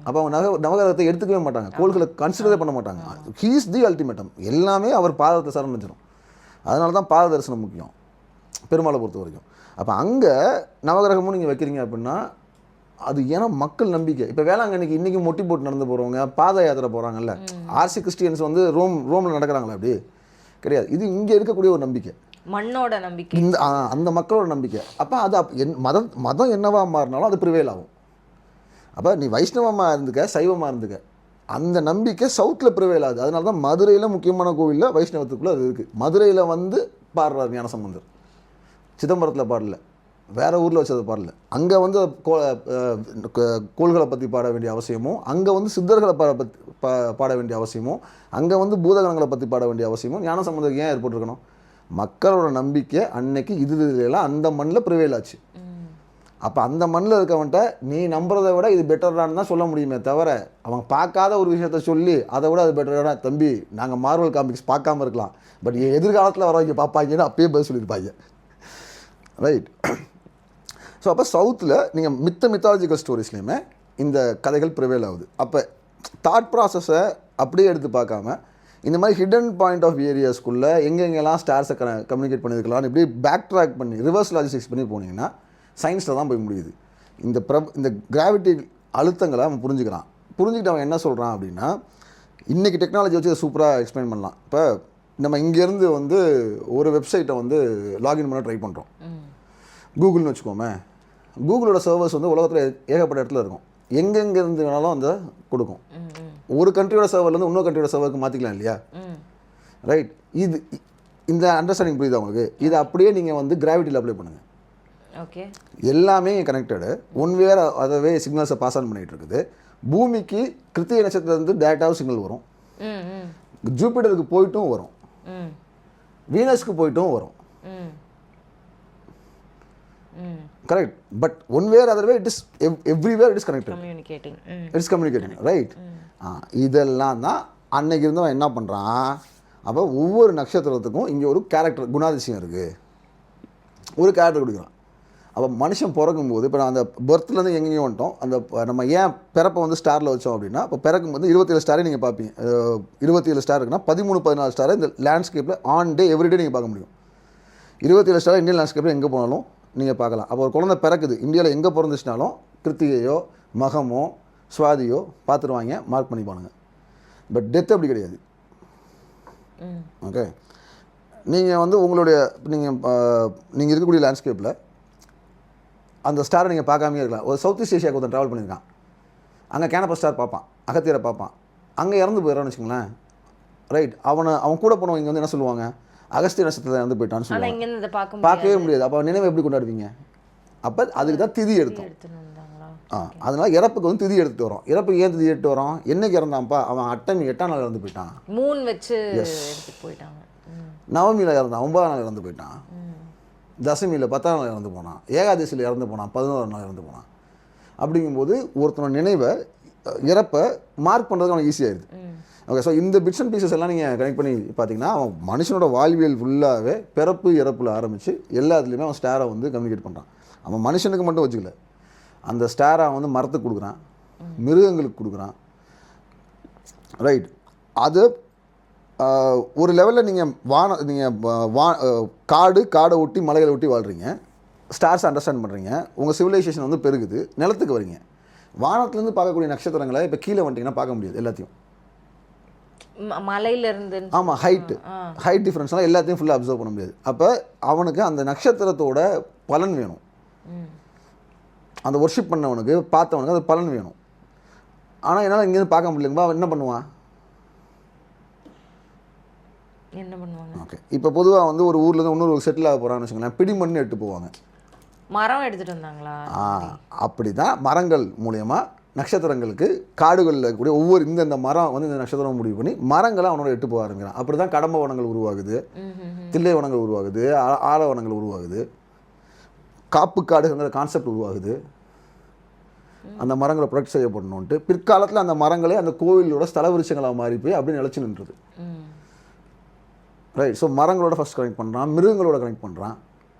அப்போ அவங்க நவகிரகத்தை எடுத்துக்கவே மாட்டாங்க, கோள்களை கன்சிடரே பண்ண மாட்டாங்க. ஹீஸ் தி அல்டிமேட்டம். எல்லாமே அவர் பாதத்தை சரணடைஞ்சிடும். அதனால தான் பாத தரிசனம் முக்கியம் பெருமாளை பொறுத்த வரைக்கும். அப்போ அங்கே நவகிரகமும் நீங்கள் வைக்கிறீங்க அப்படின்னா அது ஏன்னா மக்கள் நம்பிக்கை. இப்போ வேளாங்கண்ணிக்கு இன்றைக்கி மொட்டி போட்டு நடந்து போகிறவங்க, பாத யாத்திரை போகிறாங்கல்ல, ஆர்சி கிறிஸ்டியன்ஸ் வந்து ரோமில் நடக்கிறாங்களா, அப்படி கிடையாது. இது இங்கே இருக்கக்கூடிய ஒரு நம்பிக்கை, மண்ணோட நம்பிக்கை, அந்த மக்களோட நம்பிக்கை. அப்போ அது மதம் என்னவா மாறினாலும் அது ப்ரிவேல் ஆகும். அப்போ நீ வைஷ்ணவமாக இருந்துக்க, சைவமாக இருந்துக்க, அந்த நம்பிக்கை சவுத்தில் ப்ரிவேல் ஆகுது. அதனால தான் மதுரையில் முக்கியமான கோவிலில் வைஷ்ணவத்துக்குள்ளே அது இருக்குது. மதுரையில் வந்து பாடுறார் ஞானசம்பந்தர், சிதம்பரத்தில் பாடல, வேறு ஊரில் வச்சதை பாடல. அங்கே வந்து கோள்களை பற்றி பாட வேண்டிய அவசியமும், அங்கே வந்து சித்தர்களை பாட வேண்டிய அவசியமும், அங்கே வந்து பூதகணங்களை பற்றி பாட வேண்டிய அவசியமும் ஞானசம்பந்தருக்கு ஏன் ஏற்பட்டுருக்கணும். மக்களோட நம்பிக்கை அன்னைக்கு இதுலாம் அந்த மண்ணில் ப்ரிவேல் ஆச்சு. அப்போ அந்த மண்ணில் இருக்கவன்ட்ட நீ நம்புறதை விட இது பெட்டரானு தான் சொல்ல முடியுமே தவிர, அவன் பார்க்காத ஒரு விஷயத்த சொல்லி அதை விட அது பெட்டரான, தம்பி நாங்கள் மார்வல் காமிக்ஸ் பார்க்காம இருக்கலாம், பட் எதிர்காலத்தில் வரவங்க பார்ப்பாங்கன்னு அப்பயே பதில் சொல்லியிருப்பாங்க. ரைட். ஸோ அப்போ சவுத்தில் நீங்கள் மித்தாலஜிக்கல் ஸ்டோரிஸ்லேயுமே இந்த கதைகள் ப்ரிவேல் ஆகுது. அப்போ தாட் ப்ராசஸை அப்படியே எடுத்து பார்க்காம இந்த மாதிரி ஹிடன் பாயிண்ட் ஆஃப் ஏரியாஸ்க்குள்ளே எங்கெங்கெல்லாம் ஸ்டார்ஸை கம்யூனிகேட் பண்ணியிருக்கலாம்னு இப்படி பேக் ட்ராக் பண்ணி ரிவர்ஸ் லாஜிஸ்டிக்ஸ் பண்ணி போனீங்கன்னா சயின்ஸில் தான் போய் முடியுது. இந்த கிராவிட்டி அழுத்தங்களை அவன் புரிஞ்சுக்கிட்டு அவன் என்ன சொல்கிறான் அப்படின்னா, இன்றைக்கி டெக்னாலஜி வச்சு அதை சூப்பராக எக்ஸ்பிளைன் பண்ணலாம். இப்போ நம்ம இங்கேருந்து வந்து ஒரு வெப்சைட்டை வந்து லாகின் பண்ண ட்ரை பண்ணுறோம், கூகுள்னு வச்சுக்கோமே. கூகுளோட சர்வர்ஸ் வந்து உலகத்தில் ஏகப்பட்ட இடத்துல இருக்கும், எங்கெங்கேருந்து வேணாலும் அந்த கொடுக்கும். ஒரு கண்ட்ரியோட சர்வர்லேருந்து இன்னொரு கண்ட்ரியோட சர்வருக்கு மாற்றிக்கலாம் இல்லையா, ரைட். இந்த அண்டர்ஸ்டாண்டிங் புரியுது அவங்களுக்கு. இதை அப்படியே நீங்கள் வந்து கிராவிட்டியில் அப்ளை பண்ணுங்கள். ஓகே, எல்லாமே கனெக்டடு, ஒன் வேர் அதவே சிக்னல்ஸை பாஸ் ஆன் பண்ணிகிட்டு இருக்குது. பூமிக்கு கிருத்திகை நட்சத்திரத்துலேருந்து டேரெக்டாகவும் சிக்னல் வரும், ஜூபிட்டருக்கு போயிட்டும் வரும், வீனஸ்க்கு போயிட்டும் வரும். Correct. But one where other way it is everywhere it is connected, it's communicating, right. இதெல்லாம் தான் அன்னைக்கு இருந்தவன் என்ன பண்ணுறான். அப்போ ஒவ்வொரு நட்சத்திரத்துக்கும் இங்கே ஒரு கேரக்டர் குணாதிசயம் இருக்குது, ஒரு கேரக்டர் கொடுக்குறான். அப்போ மனுஷன் பிறக்கும்போது இப்போ நான் அந்த பர்த்லேருந்து எங்கேயும் வந்துட்டோம். அந்த நம்ம ஏன் பிறப்பை வந்து ஸ்டாரில் வச்சோம் அப்படின்னா, இப்போ பிறக்கும் போது 27 ஸ்டாரே நீங்கள் பார்ப்பீங்க. 27 ஸ்டார் இருக்குன்னா 13-14 ஸ்டாரை இந்த லேண்ட்ஸ்கேப்பில் ஆன் டே எவ்ரிடே நீங்கள் பார்க்க முடியும். 27 ஸ்டார் இந்தியன் லேண்ட்ஸ்கேப்பில் எங்கே போனாலும் நீங்கள் பார்க்கலாம். அப்போ ஒரு குழந்தை பிறக்குது, இந்தியாவில் எங்கே பிறந்துச்சுனாலும் கிருத்திகையோ மகமோ சுவாதியோ பார்த்துருவாங்க, மார்க் பண்ணிப்பானுங்க. பட் டெத் அப்படி கிடையாது. ஓகே, நீங்கள் வந்து உங்களுடைய நீங்கள் இருக்கக்கூடிய லேண்ட்ஸ்கேப்பில் அந்த ஸ்டாரை நீங்கள் பார்க்காமே இருக்கலாம். ஒரு சவுத் ஈஸ்ட் ஏஷியாவுக்கு ஒருத்தன் ட்ராவல் பண்ணியிருக்கான், அங்கே கேனப்பர் ஸ்டார் பார்ப்பான், அகத்தியரை பார்ப்பான், அங்கே இறந்து போயிடறான்னு வச்சுக்கோங்களேன், ரைட். அவன் கூட போனவங்க இங்கே வந்து என்ன சொல்லுவாங்க, அகஸ்திய நட்சத்திரத்தில் இறந்து போயிட்டான்னு சொல்லுவாங்க. பார்க்கவே முடியாது. அப்போ நினைவு எப்படி கொண்டாடுவீங்க? அப்போ அதுக்கு தான் திதி எடுத்தோம். அதனால் இறப்புக்கு வந்து திதி எடுத்துகிட்டு வரோம். இறப்புக்கு ஏன் திதி எடுத்து வரோம்? என்னைக்கு இறந்தான்ப்பா, அவன் அட்டமி 8ஆம் நாள் இறந்து போயிட்டான், மூன் வச்சு போயிட்டாங்க, நவமியில் இறந்தான் 9ஆம் நாள் இறந்து போயிட்டான், தசமியில் 10ஆம் நாள் இறந்து போனான், ஏகாதசியில் இறந்து போனான், 11ஆம் நாள் இறந்து போனான். அப்படிங்கும்போது ஒருத்தனோட நினைவை இறப்பை மார்க் பண்ணுறதுக்கு அவனுக்கு ஈஸியாகிடுது. ஓகே, ஸோ இந்த பிட்ஸ் அண்ட் பீசஸ் எல்லாம் நீங்கள் கனெக்ட் பண்ணி பார்த்தீங்கன்னா அவன் மனுஷனோட வாழ்வியல் ஃபுல்லாகவே பிறப்பு இறப்பில் ஆரம்பித்து எல்லாத்துலேயுமே அவன் ஸ்டாரை வந்து கம்யூனிகேட் பண்ணுறான். அவன் மனுஷனுக்கு மட்டும் வச்சுக்கல, அந்த ஸ்டாரை அவன் வந்து மரத்துக்கு கொடுக்குறான், மிருகங்களுக்கு கொடுக்குறான், ரைட். அது ஒரு லெவலில் நீங்கள் காடை ஒட்டி மலைகளை ஒட்டி வாழ்கிறீங்க, ஸ்டார்ஸ் அண்டர்ஸ்டாண்ட் பண்ணுறீங்க, உங்கள் சிவிலைசேஷன் வந்து பெருகுது, நிலத்துக்கு வரீங்க. வானத்துலேருந்து பார்க்கக்கூடிய நட்சத்திரங்களை இப்போ கீழே வந்துட்டிங்கன்னா பார்க்க முடியாது எல்லாத்தையும். மலையிலேருந்து. ஆமாம், ஹைட் டிஃப்ரென்ஸ்லாம் எல்லாத்தையும் ஃபுல்லாக அப்சர்வ் பண்ண முடியாது. அப்போ அவனுக்கு அந்த நட்சத்திரத்தோட பலன் வேணும். அந்த ஒர்ஷிப் பண்ணவனுக்கு பார்த்தவனுக்கு அது பலன் வேணும். ஆனால் என்னால் இங்கேருந்து பார்க்க முடியலங்கப்பா, அவன் என்ன பண்ணுவான்? என்ன பண்ணுவாங்க? ஓகே, இப்போ பொதுவாக வந்து ஒரு ஊர்லேருந்து இன்னொரு செட்டில் ஆக போகிறான்னு வச்சுக்கோங்களேன், பிடிமண்ணு எடுத்து போவாங்க. மரம் எடுத்துகிட்டு வந்தாங்களா? அப்படி தான் மரங்கள் மூலயமா நட்சத்திரங்களுக்கு காடுகளில் இருக்கக்கூடிய ஒவ்வொரு இந்த மரம் வந்து இந்த நட்சத்திரம் முடிவு பண்ணி மரங்களை அவனோட எட்டு போக ஆரம்பிக்கிறான். அப்படி தான் கடம்ப வனங்கள் உருவாகுது, தில்லை வனங்கள் உருவாகுது, ஆல வனங்கள் உருவாகுது, காப்பு காடுங்கிற கான்செப்ட் உருவாகுது. அந்த மரங்களை ப்ரொடெக்ட் செய்யப்படணுன்ட்டு பிற்காலத்தில் அந்த மரங்களே அந்த கோவிலோட ஸ்தல விருட்சங்களாக மாறி போய் அப்படி நிலச்சி நின்றுது. ரைட். ஸோ மரங்களோட ஃபஸ்ட் கனெக்ட் பண்ணுறான், மிருகங்களோட கனெக்ட் பண்ணுறான்.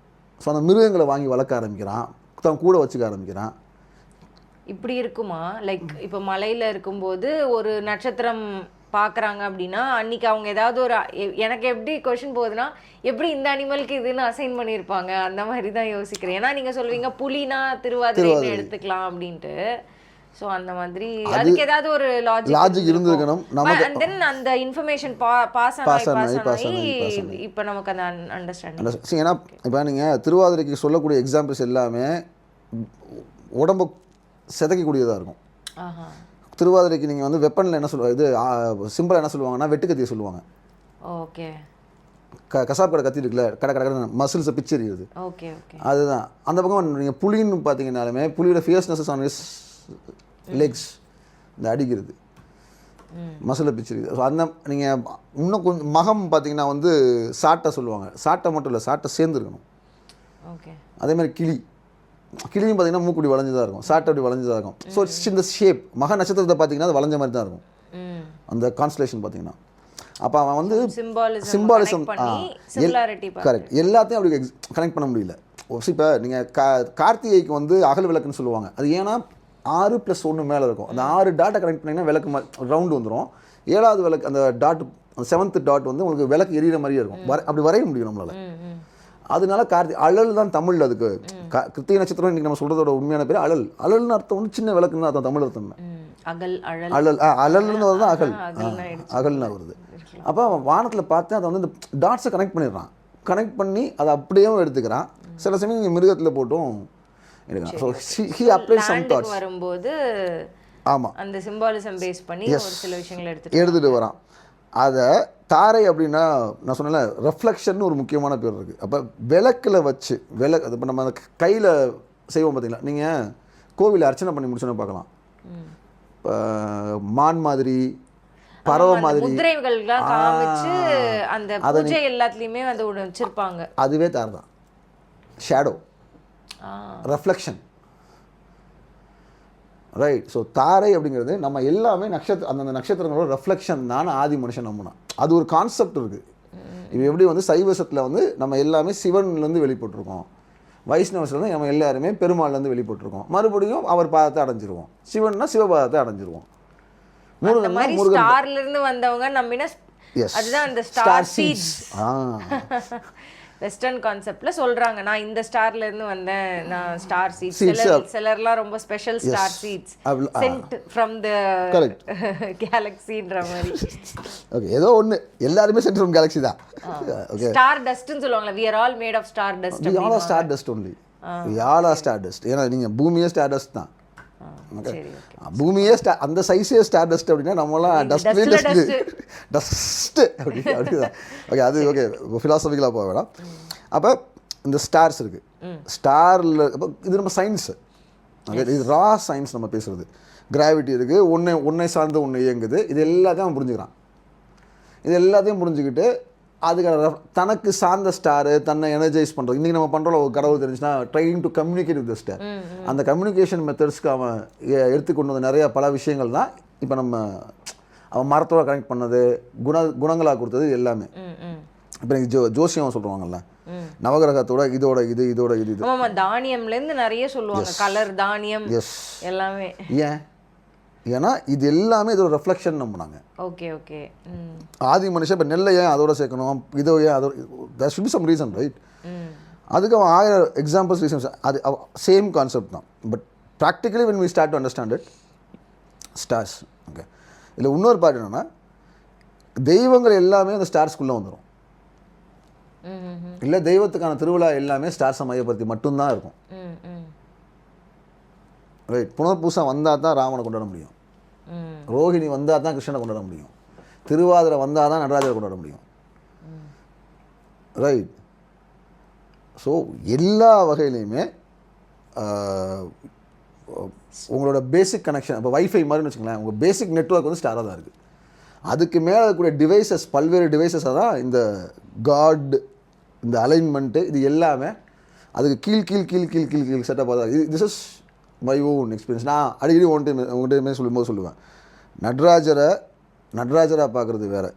ஸோ அந்த மிருகங்களை வாங்கி வளர்க்க ஆரம்பிக்கிறான், தான் கூட வச்சுக்க ஆரம்பிக்கிறான். இப்படி இருக்குமா? லைக் இப்போ மலையில் இருக்கும்போது ஒரு நட்சத்திரம் பார்க்குறாங்க அப்படின்னா அன்னைக்கு அவங்க ஏதாவது ஒரு எனக்கு எப்படி கொஷின் போகுதுன்னா, எப்படி இந்த அனிமலுக்கு இதுன்னு அசைன் பண்ணியிருப்பாங்க, அந்த மாதிரி தான் யோசிக்கிறேன். ஏன்னா நீங்கள் சொல்வீங்க புலினா திருவாதிரைன்னு எடுத்துக்கலாம் அப்படின்ட்டு. ஸோ அந்த மாதிரி அதுக்கு ஏதாவது ஒரு லாஜிக் இருந்திருக்கணும். அண்ட் தென் அந்த இன்ஃபர்மேஷன் பாஸ் ஆகி இப்போ நமக்கு அந்த அண்டர்ஸ்டாண்டிங். ஏன்னா இப்போ நீங்கள் திருவாதிரைக்கு சொல்லக்கூடிய எக்ஸாம்பிள்ஸ் எல்லாமே உடம்பு சிதைக்கக்கூடியதாக இருக்கும். திருவாதிரைக்கு நீங்கள் வந்து வெப்பனில் என்ன சொல்லுவாங்க, இது சிம்பிளாக என்ன சொல்லுவாங்கன்னா வெட்டுக்கத்தியை சொல்லுவாங்க. ஓகே. கசாப் கடை கத்தி இருக்குல்ல, கடை கடை மசில்ஸை பிச்சரியுது. Okay okay. அதுதான். அந்த பக்கம் நீங்கள் புலின்னு பார்த்தீங்கன்னாலுமே புலியோட ஃபியர்ஸ்னஸ் ஆன் இஸ் லெக்ஸ், இந்த அடிக்கிறது மசிலை பிச்சரியுது. ஸோ அந்த நீங்கள் இன்னும் கொஞ்சம் மகம் பார்த்தீங்கன்னா வந்து சாட்டை சொல்லுவாங்க. சாட்டை மட்டும் இல்லை, சாட்டை சேர்ந்துருக்கணும். ஓகே. அதேமாதிரி கிளியும் பார்த்தீங்கன்னா மூக்குடி வளைஞ்சதாக இருக்கும், சாட்டை அப்படி வளைஞ்சதாக இருக்கும். ஸோ இட்ஸ் இந்த ஷேப். மக நட்சத்திரத்தை பார்த்தீங்கன்னா அது வளைஞ்ச மாதிரி தான் இருக்கும் அந்த கான்ஸ்டலேஷன் பார்த்தீங்கன்னா. அப்போ அவன் வந்து சிம்பாலிசம் கரெக்ட் எல்லாத்தையும் அப்படி கனெக்ட் பண்ண முடியல. இப்போ நீங்கள் கார்த்திகைக்கு வந்து அகல் விளக்குன்னு சொல்லுவாங்க. அது ஏன்னா 6+1 மேலே இருக்கும். அந்த 6 டாட்டை கனெக்ட் பண்ணிங்கன்னா விளக்கு ரவுண்டு வந்துடும். 7வது விளக்கு அந்த டாட், அந்த 7th டாட் வந்து உங்களுக்கு விளக்கு எரியிற மாதிரியே இருக்கும். அப்படி வரைய முடியும் நம்மளால். அதனால அழல் தான் தமிழ். அதுக்கு கிருத்திகை நட்சத்திரம் இன்றைக்கி நம்ம சொல்கிறதோட உண்மையான பேர் அழல். அழல்னு அர்த்தம் வந்து சின்ன விளக்குன்னு அர்த்தம் தமிழ் அர்த்தம். அழல் அழல்னு வருது, அகல்னு வருது. அப்போ அவன் வானத்தில் பார்த்து அதை வந்து இந்த டாட்ஸை கனெக்ட் பண்ணிடுறான். கனெக்ட் பண்ணி அதை அப்படியே எடுத்துக்கிறான். சில சமயம் இங்கே மிருகத்தில் போட்டும் எடுக்கிறான். So he apply some thoughts வரும்போது. ஆமாம், அந்த சிம்பாலிசம் பேஸ் பண்ணி ஒரு சில விஷயங்களை எடுத்துகிட்டு வரான். அதை தாரை அப்படின்னா நான் சொன்னேன்ல, ரெஃப்ளெக்ஷன் ஒரு முக்கியமான பேர் இருக்குது. அப்போ விளக்கில் வச்சு அது இப்போ நம்ம கையில் செய்வோம் பார்த்தீங்களா, நீங்கள் கோவிலில் அர்ச்சனை பண்ணி முடிச்சோன்னு பார்க்கலாம். இப்போ மான் மாதிரி, பறவை மாதிரி எல்லாத்துலேயுமே வந்து வச்சிருப்பாங்க. அதுவே தாரை தான். Shadow, reflection. ரைட். ஸோ தாரை அப்படிங்கிறது நம்ம எல்லாமே அந்தந்த நட்சத்திரங்களோட ரெஃப்ளெக்ஷன் தான் ஆதி மனுஷன் நம்பினா. அது ஒரு கான்செப்ட் இருக்குது. இப்போ எப்படி வந்து சைவசத்தில் வந்து நம்ம எல்லாமே சிவன்லேருந்து வெளிப்பட்டுருக்கோம், வைஷ்ணவத்தில் நம்ம எல்லாருமே பெருமாள்லேருந்து வெளிப்பட்டுருக்கோம். மறுபடியும் அவர் பாதத்தை அடைஞ்சிருவோம். சிவன்னா சிவபாதத்தை அடைஞ்சிருவோம். முருகன்லேருந்து வந்தவங்க நம்பினா அதுதான் அந்த ஸ்டார் சீட்ஸ். வெஸ்டர்ன் கான்செப்ட்ல சொல்றாங்க, நான் இந்த ஸ்டார்ல இருந்து வந்தேன், நான் ஸ்டார் சீட்ஸ். சிலர்லாம் ரொம்ப special star seeds sent from the கேலக்ஸின்ற மாதிரி. ஓகே, ஏதோ ஒன்னு எல்லாரும் சென்ட் ஃப்ரம் கேலக்ஸி தான். ஓகே, ஸ்டார் டஸ்ட்னு சொல்வாங்க. we are all made of star dust. we all are star dust only. we all are star dust. ஏன்னா நீங்க பூமியே ஸ்டார் டஸ்ட் தான். பூமியே அந்த சைஸே ஸ்டார் டஸ்ட் அப்படின்னா நம்மளாம் டஸ்ட் அப்படி அப்படிதான். ஓகே, அது ஓகே, ஃபிலாசபிக்கலாக போக வேணாம். அப்போ இந்த ஸ்டார்ஸ் இருக்குது. ஸ்டாரில் இது நம்ம சயின்ஸு. ஓகே, இது ரா சயின்ஸ் நம்ம பேசுகிறது. கிராவிட்டி இருக்குது, ஒன்றை சார்ந்து ஒன்று இயங்குது. இது எல்லாத்தையும் அவன் புரிஞ்சுக்கிறான். இது எல்லாத்தையும் புரிஞ்சுக்கிட்டு அதுக்கான தனக்கு சார்ந்த ஸ்டாரு தன்னை எனர்ஜைஸ் பண்ணுறது. இன்றைக்கி நம்ம பண்ணுறோம் ஒரு கடவுள் தெரிஞ்சுன்னா trying to communicate with the star. அந்த கம்யூனிகேஷன் மெத்தட்ஸ்க்கு அவன் எடுத்துக்கொண்டு வந்த நிறைய பல விஷயங்கள் தான் இப்போ அவன் மரத்தோட கனெக்ட் பண்ணது, குணங்களாக கொடுத்தது எல்லாமே. இப்போ எனக்கு ஜோசியம் சொல்லுவாங்கல்ல, நவகிரகத்தோட இதோட இது தானியம்லேருந்து நிறைய சொல்லுவாங்க, கலர் தானியம் எல்லாமே. ஏன்னா இது எல்லாமே இதோட ரெஃப்ளெக்ஷன் நம்பினாங்க. Okay okay. ஆதி மனுஷன் இப்போ நெல்லை ஏன் அதோட சேர்க்கணும், இதோ ஏன் அதோட, there should be some reason, right? அதுக்கு அவன் 1000 எக்ஸாம்பிள்ஸ் ரீசன்ஸ். அது சேம் கான்செப்ட் தான். But practically when we start to understand it, stars. Okay, இதில் இன்னொரு பார்ட் என்னென்னா, தெய்வங்கள் எல்லாமே அந்த ஸ்டார்ஸ்குள்ளே வந்துடும். இல்லை தெய்வத்துக்கான திருவிழா எல்லாமே ஸ்டார்ஸை மையப்படுத்தி மட்டும்தான் இருக்கும். ரைட். புனர்பூசம் வந்தால் தான் ராமனை கொண்டாட முடியும், ரோஹிணி வந்தால் தான் கிருஷ்ணனை கொண்டாட முடியும், திருவாதிரை வந்தால் தான் நடராஜரை கொண்டாட முடியும். ரைட். ஸோ எல்லா வகையிலையுமே உங்களோட பேசிக் கனெக்ஷன் இப்போ வைஃபை மாதிரின்னு வச்சுக்கோங்களேன், உங்கள் பேசிக் நெட்வொர்க் வந்து ஸ்டாராக தான் இருக்குது. அதுக்கு மேலே இருக்கக்கூடிய டிவைசஸ், பல்வேறு டிவைசஸாக தான் இந்த காட், இந்த அலைன்மெண்ட்டு, இது எல்லாமே அதுக்கு கீழ் கீழ் கீழ் கீழ் கீழ் கீழ் செட்டப் ஆகுது. இது this is my own experience. நான் அடிக்கடி உங்கள்கிட்ட சொல்லும்போது சொல்லுவேன், நடராஜராக பார்க்குறது வேறு,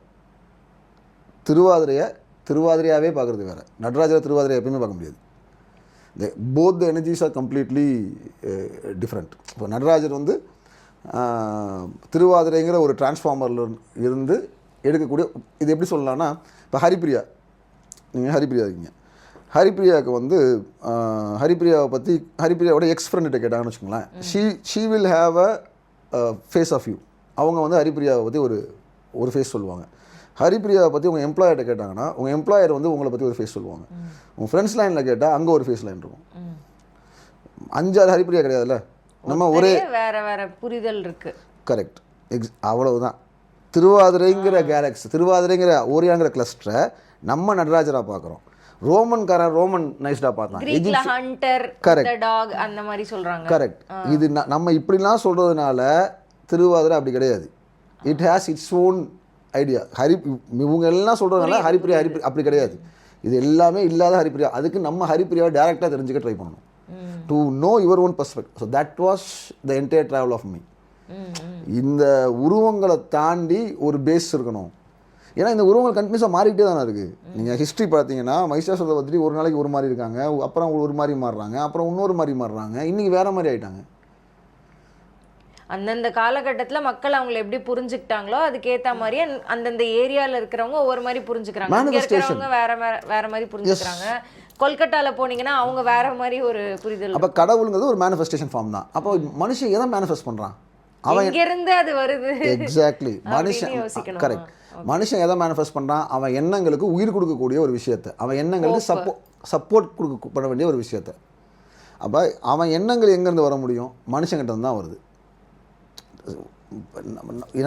திருவாதிரையாகவே பார்க்குறது வேறு. நடராஜரை திருவாதிரை எப்பயுமே பார்க்க முடியாது. Both the energies are completely different. இப்போ நடராஜர் வந்து திருவாதிரைங்கிற ஒரு டிரான்ஸ்ஃபார்மரில் இருந்து எடுக்கக்கூடிய, இது எப்படி சொல்லலாம்னா, இப்போ ஹரிப்பிரியா, நீங்கள் ஹரிப்பிரியா இருக்கீங்க, ஹரிப்பிரியாவுக்கு வந்து ஹரிப்பிரியாவை பற்றி ஹரிப்பிரியாவோட எக்ஸ் ஃப்ரெண்ட்கிட்ட கேட்டாங்கன்னு வச்சுக்கோங்களேன், she will have a face of you. அவங்க வந்து ஹரிப்பிரியாவை பற்றி ஒரு ஃபேஸ் சொல்லுவாங்க. ஹரிப்பிரியாவை பற்றி உங்கள் எம்ப்ளாயர்கிட்ட கேட்டாங்கன்னா உங்கள் எம்ப்ளாயர் வந்து உங்களை பற்றி ஒரு ஃபேஸ் சொல்லுவாங்க. உங்கள் ஃப்ரெண்ட்ஸ் லைனில் கேட்டால் அங்கே ஒரு ஃபேஸ் லைன் இருக்கும். 5-6 ஹரிப்பிரியா கிடையாதுல்ல, நம்ம ஒரே வேற வேற புரிதல் இருக்குது. கரெக்ட். அவ்வளவுதான். திருவாதிரைங்கிற கேலக்ஸி, திருவாதிரைங்கிற ஓரியாங்கிற கிளஸ்டரை நம்ம நடராஜராக பார்க்குறோம். ரோமன் நைஸ்டாக பார்த்தாங்க. ஹண்டர், கரெக்ட், டாக் அந்த மாதிரி சொல்கிறாங்க. கரெக்ட். இது நம்ம இப்படிலாம் சொல்கிறதுனால திருவாதிரை அப்படி கிடையாது. It has its own idea. இவங்க எல்லாம் சொல்கிறதுனால ஹரிப்பிரியா அப்படி கிடையாது. இது எல்லாமே இல்லாத ஹரிப்பிரியா. அதுக்கு நம்ம ஹரிப்பிரியாவை டேரெக்டாக தெரிஞ்சுக்க ட்ரை பண்ணணும், to know your own perspective. So that was the entire travel of me. இந்த உருவங்களை தாண்டி ஒரு பேஸ் இருக்கணும். ஏன்னா இந்த உருவங்கள் கண்டினியூஸாக மாறிக்கிட்டே தானே இருக்குது. நீங்கள் ஹிஸ்ட்ரி பார்த்தீங்கன்னா மகிஷாசுரனை பற்றி ஒரு நாளைக்கு ஒரு மாதிரி இருக்காங்க, அப்புறம் ஒரு மாதிரி மாறுறாங்க, அப்புறம் இன்னொரு மாதிரி மாறுறாங்க, இன்றைக்கி வேறு மாதிரி ஆகிட்டாங்க. அந்தந்த காலகட்டத்தில் மக்கள் அவங்களை எப்படி புரிஞ்சுக்கிட்டாங்களோ அதுக்கேற்ற மாதிரியே அந்தந்த ஏரியாவில் இருக்கிறவங்க ஒவ்வொரு மாதிரி புரிஞ்சுக்கிறாங்க. இங்கே இருக்கிறவங்க வேற மாதிரி புரிஞ்சுக்கிறாங்க. கொல்கட்டாவில் போனீங்கன்னா அவங்க வேற மாதிரி ஒரு புரிதல். அப்போ கடவுளுங்கிறது ஒரு மேனிஃபெஸ்டேஷன் ஃபார்ம் தான். அப்போ மனுஷன் எதை மேனிஃபெஸ்ட் பண்ணுறான், அவன் இங்கிருந்து அது வருது. எக்ஸாக்ட்லி. மனுஷன் கரெக்ட். மனுஷன் எதை மேனிஃபெஸ்ட் பண்ணுறான், அவன் எண்ணங்களுக்கு உயிர் கொடுக்கக்கூடிய ஒரு விஷயத்தை, அவன் எண்ணங்களுக்கு சப்போர்ட் பண்ண வேண்டிய ஒரு விஷயத்தை. அப்போ அவன் எண்ணங்கள் எங்கேருந்து வர முடியும், மனுஷங்கிட்ட தான் வருது.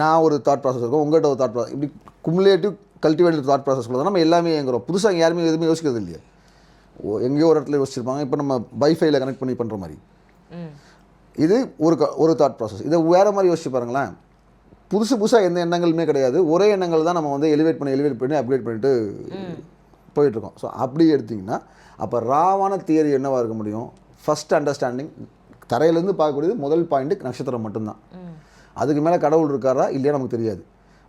நான் ஒரு தாட் ப்ராசஸ் இருக்கும், உங்கள்கிட்ட ஒரு தாட் ப்ராசஸ், இப்படி குமுலேட்டிவ் கல்டிவேட்டட் தாட் ப்ராசஸ்க்குள்ள தான் நம்ம எல்லாமே இயங்குறோம். புதுசாக யாருமே எதுவுமே யோசிக்கிறது இல்லையா. எங்கேயோ ஒரு இடத்துல யோசிச்சிருப்பாங்க, இப்போ நம்ம வைஃபைல கனெக்ட் பண்ணி பண்ணுற மாதிரி. இது ஒரு தாட் ப்ராசஸ். இதை வேறு மாதிரி யோசிச்சு பாருங்களேன். புதுசாக எந்த எண்ணங்களுமே கிடையாது, ஒரே எண்ணங்கள் தான் நம்ம வந்து எலிவேட் பண்ணி அப்கிரேட் பண்ணிட்டு போயிட்டுருக்கோம். ஸோ அப்படி எடுத்திங்கன்னா அப்போ ராவான தியரி என்னவாக இருக்க முடியும், ஃபஸ்ட் அண்டர்ஸ்டாண்டிங், தரையிலேருந்து பார்க்கக்கூடியது முதல் பாயிண்ட்டு நட்சத்திரம் மட்டும்தான். அதுக்கு மேலே கடவுள் இருக்காரா இல்லையா நமக்கு தெரியாது.